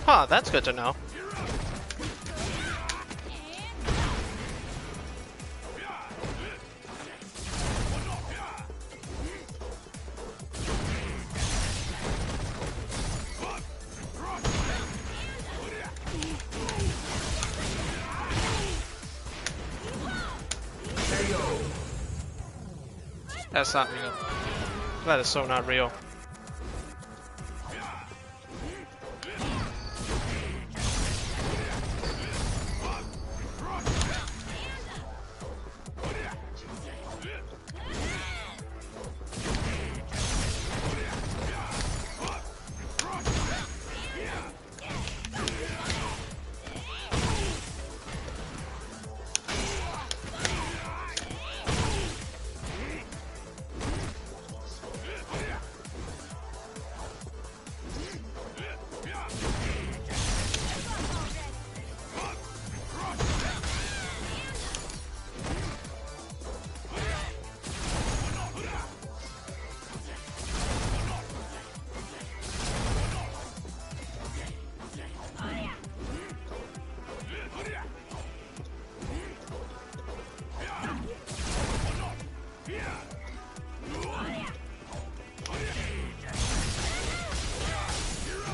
Huh, that's good to know. That's not real. That is so not real.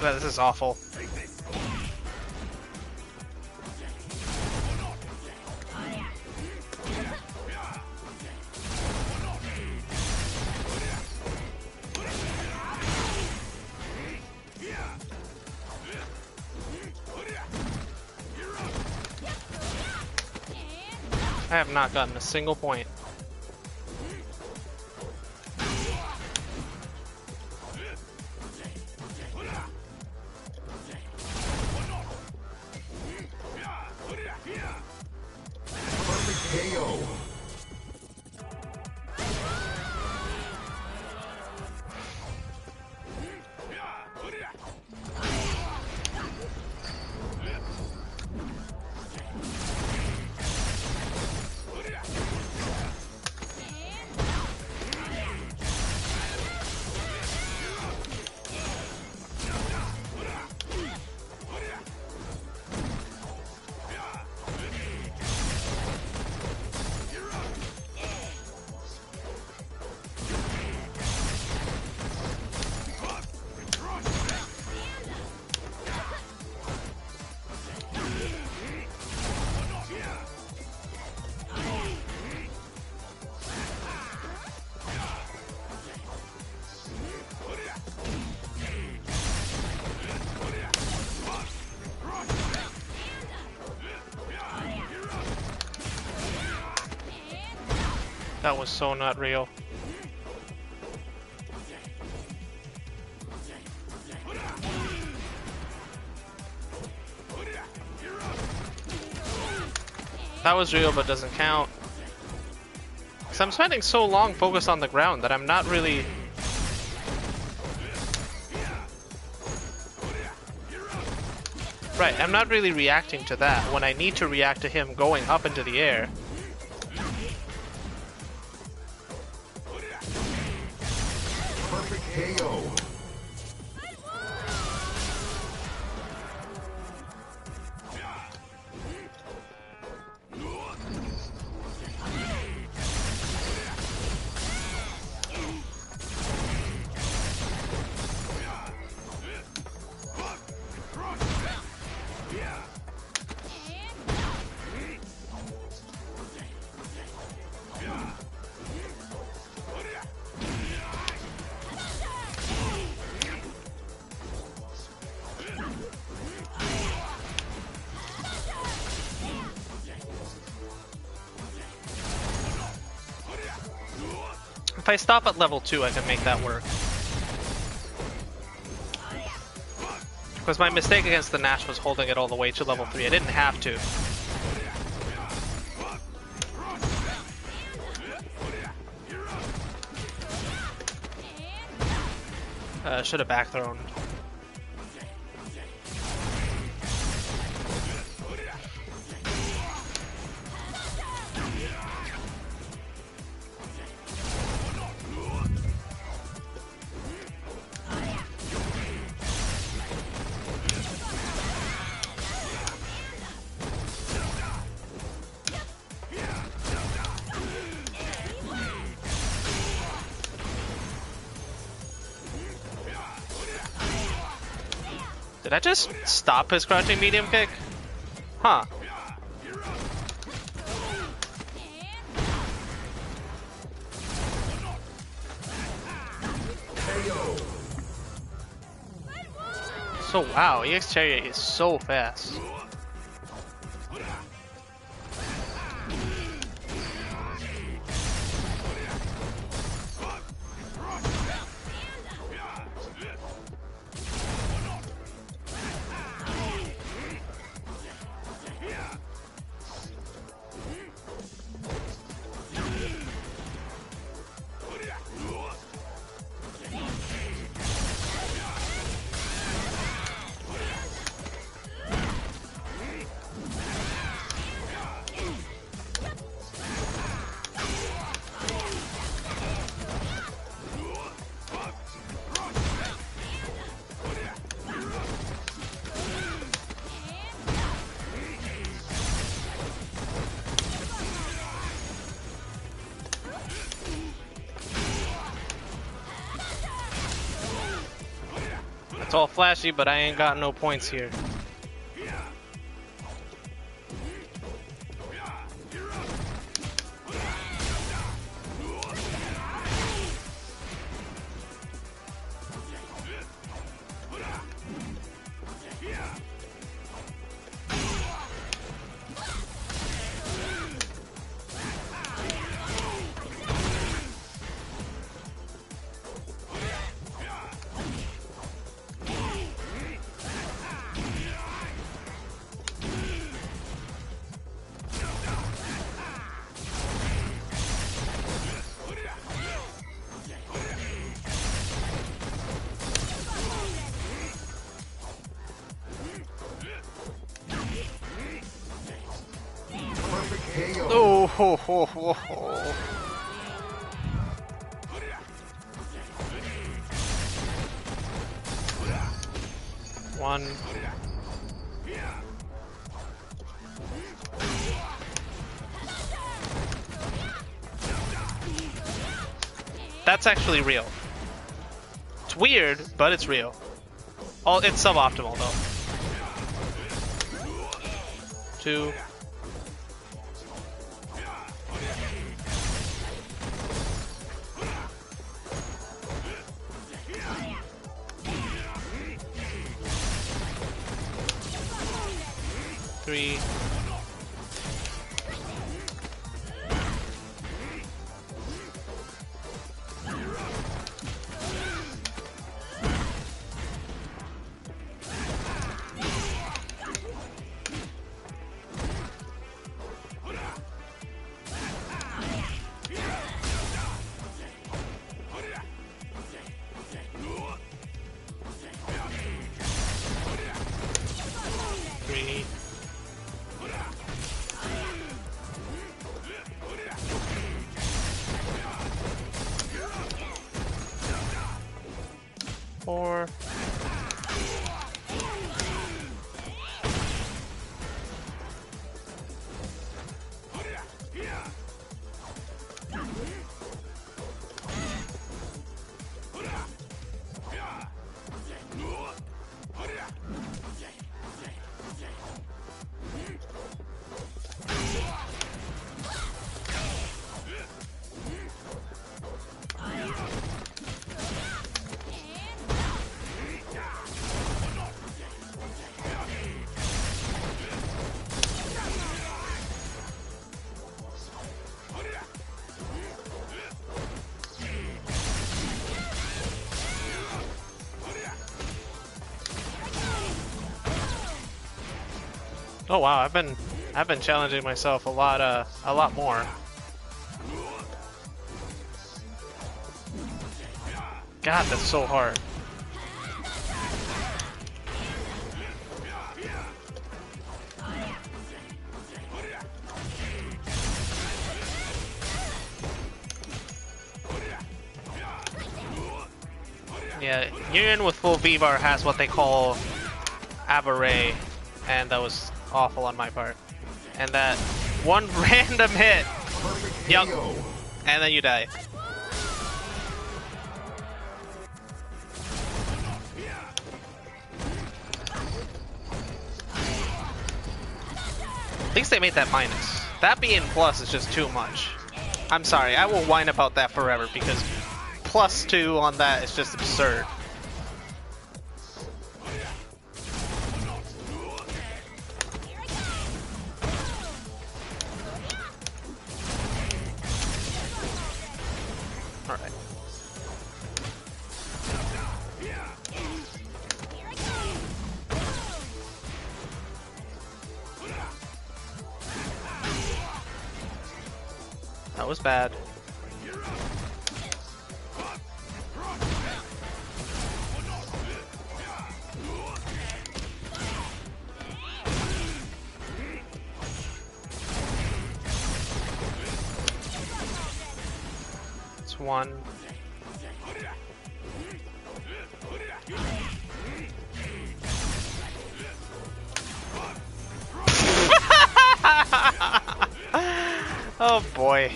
God, this is awful. I have not gotten a single point. Perfect KO. That was so not real. That was real, but doesn't count. Because I'm spending so long focused on the ground that I'm not really... Right, I'm not really reacting to that when I need to react to him going up into the air. Perfect KO. If I stop at level 2, I can make that work. Because my mistake against the Nash was holding it all the way to level 3. I didn't have to. Should have back thrown. Did I just stop his crouching medium kick? Huh. So wow, EX Chariot is so fast. all flashy, but I ain't got no points here. KO. Oh, ho, ho, ho, ho. One. That's actually real. It's weird, but it's real. Oh, it's suboptimal though. 2. Three. Three. 4. Oh wow, I've been challenging myself a lot more. God, that's so hard. Yeah, Urien with full V-bar has what they call Aberray, and that was awful on my part. And that one random hit, yup, and then you die. At least they made that minus. That being plus is just too much. I'm sorry, I will whine about that forever because +2 on that is just absurd. Alright. That was bad. It's 1. Oh boy.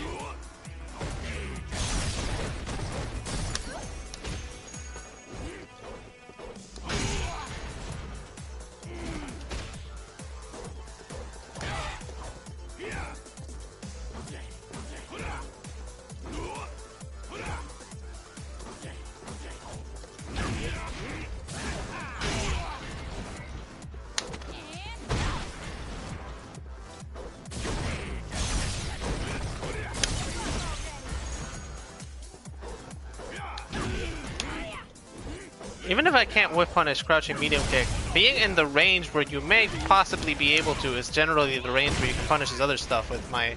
Even if I can't whiff punish crouching medium kick, being in the range where you may possibly be able to is generally the range where you can punish his other stuff with my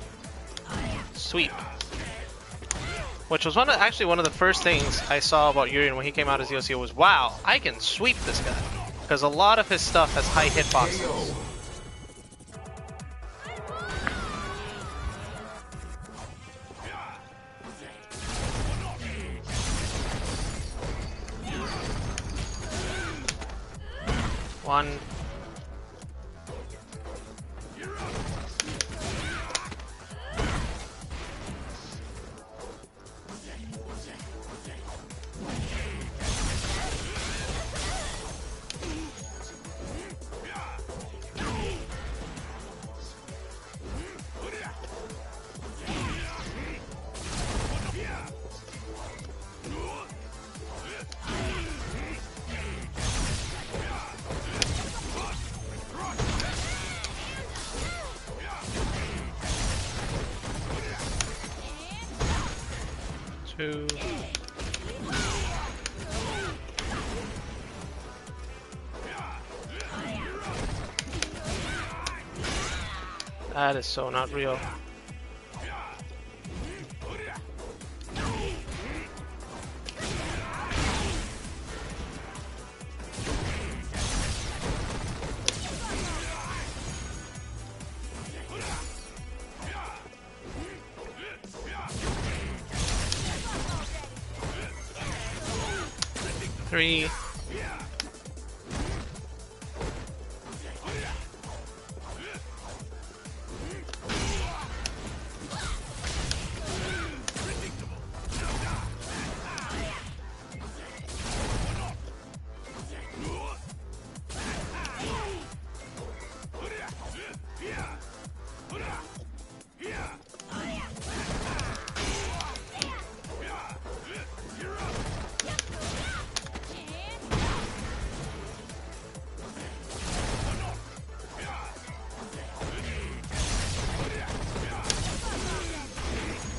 sweep. Which was actually one of the first things I saw about Urien when he came out as EOCO was, wow, I can sweep this guy. Because a lot of his stuff has high hitboxes. One. Two. That is so not real. Three.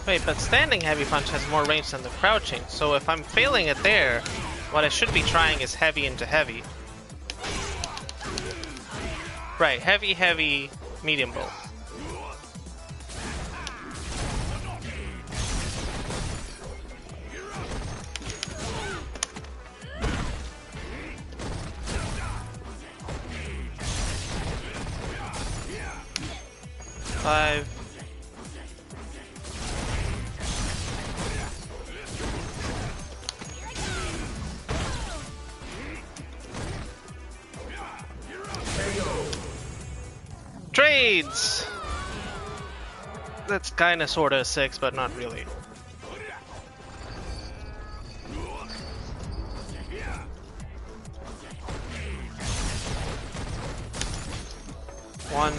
Wait, but standing heavy punch has more range than the crouching, so if I'm failing it there, what I should be trying is heavy into heavy. Right, heavy, heavy, medium bolt. Five. Trades! That's kinda sorta a 6, but not really. One.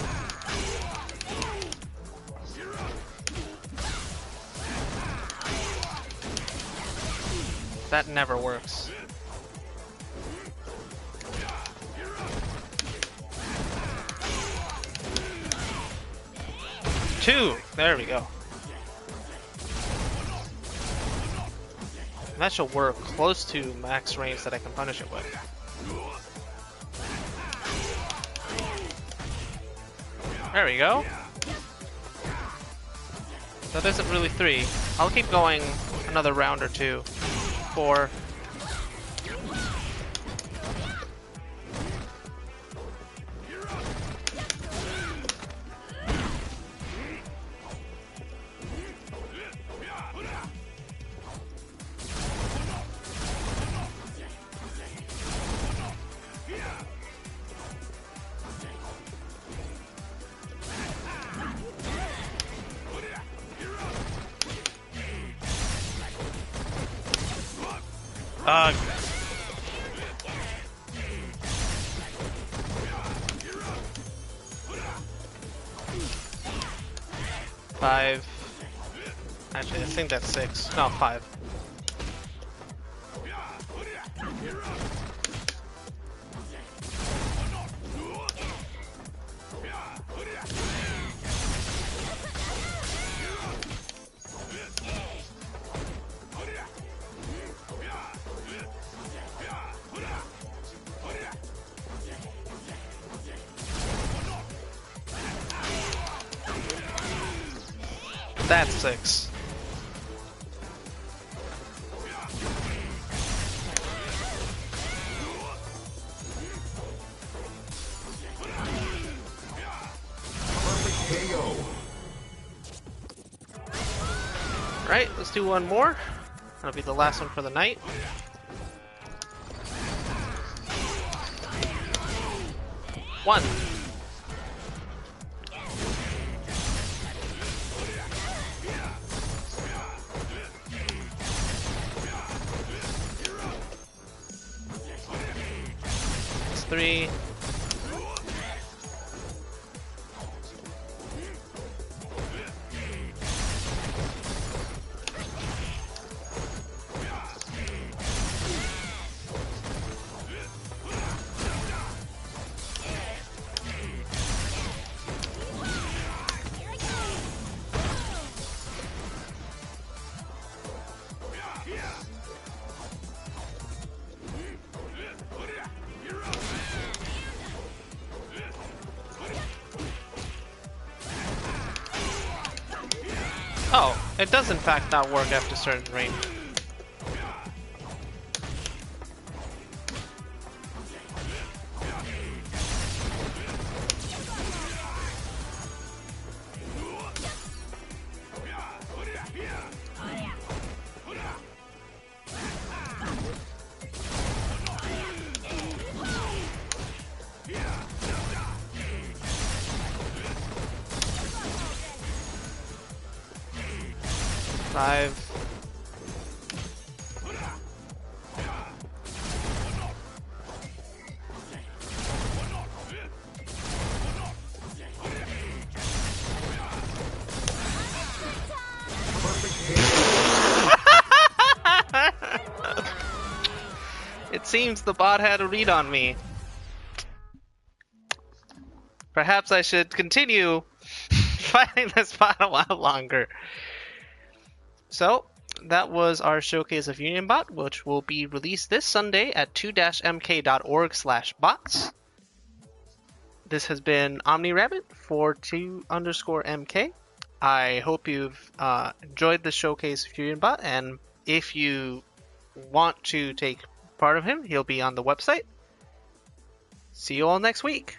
That never works. Two! There we go. That should work close to max range that I can punish it with. There we go. That isn't really 3. I'll keep going another round or 2. 4. Ugh. Five. Actually, I think that's 6. No, 5. That's 6. Perfect KO. Right, let's do one more. That'll be the last one for the night. One. It's 3. Oh, it does in fact not work after a certain range. Five. It seems the bot had a read on me. Perhaps I should continue fighting this bot a while longer. So, that was our showcase of UrienBot, which will be released this Sunday at 2-mk.org/bots. This has been Omnirabbit for 2_MK. I hope you've enjoyed the showcase of UrienBot, and if you want to take part of him, he'll be on the website. See you all next week.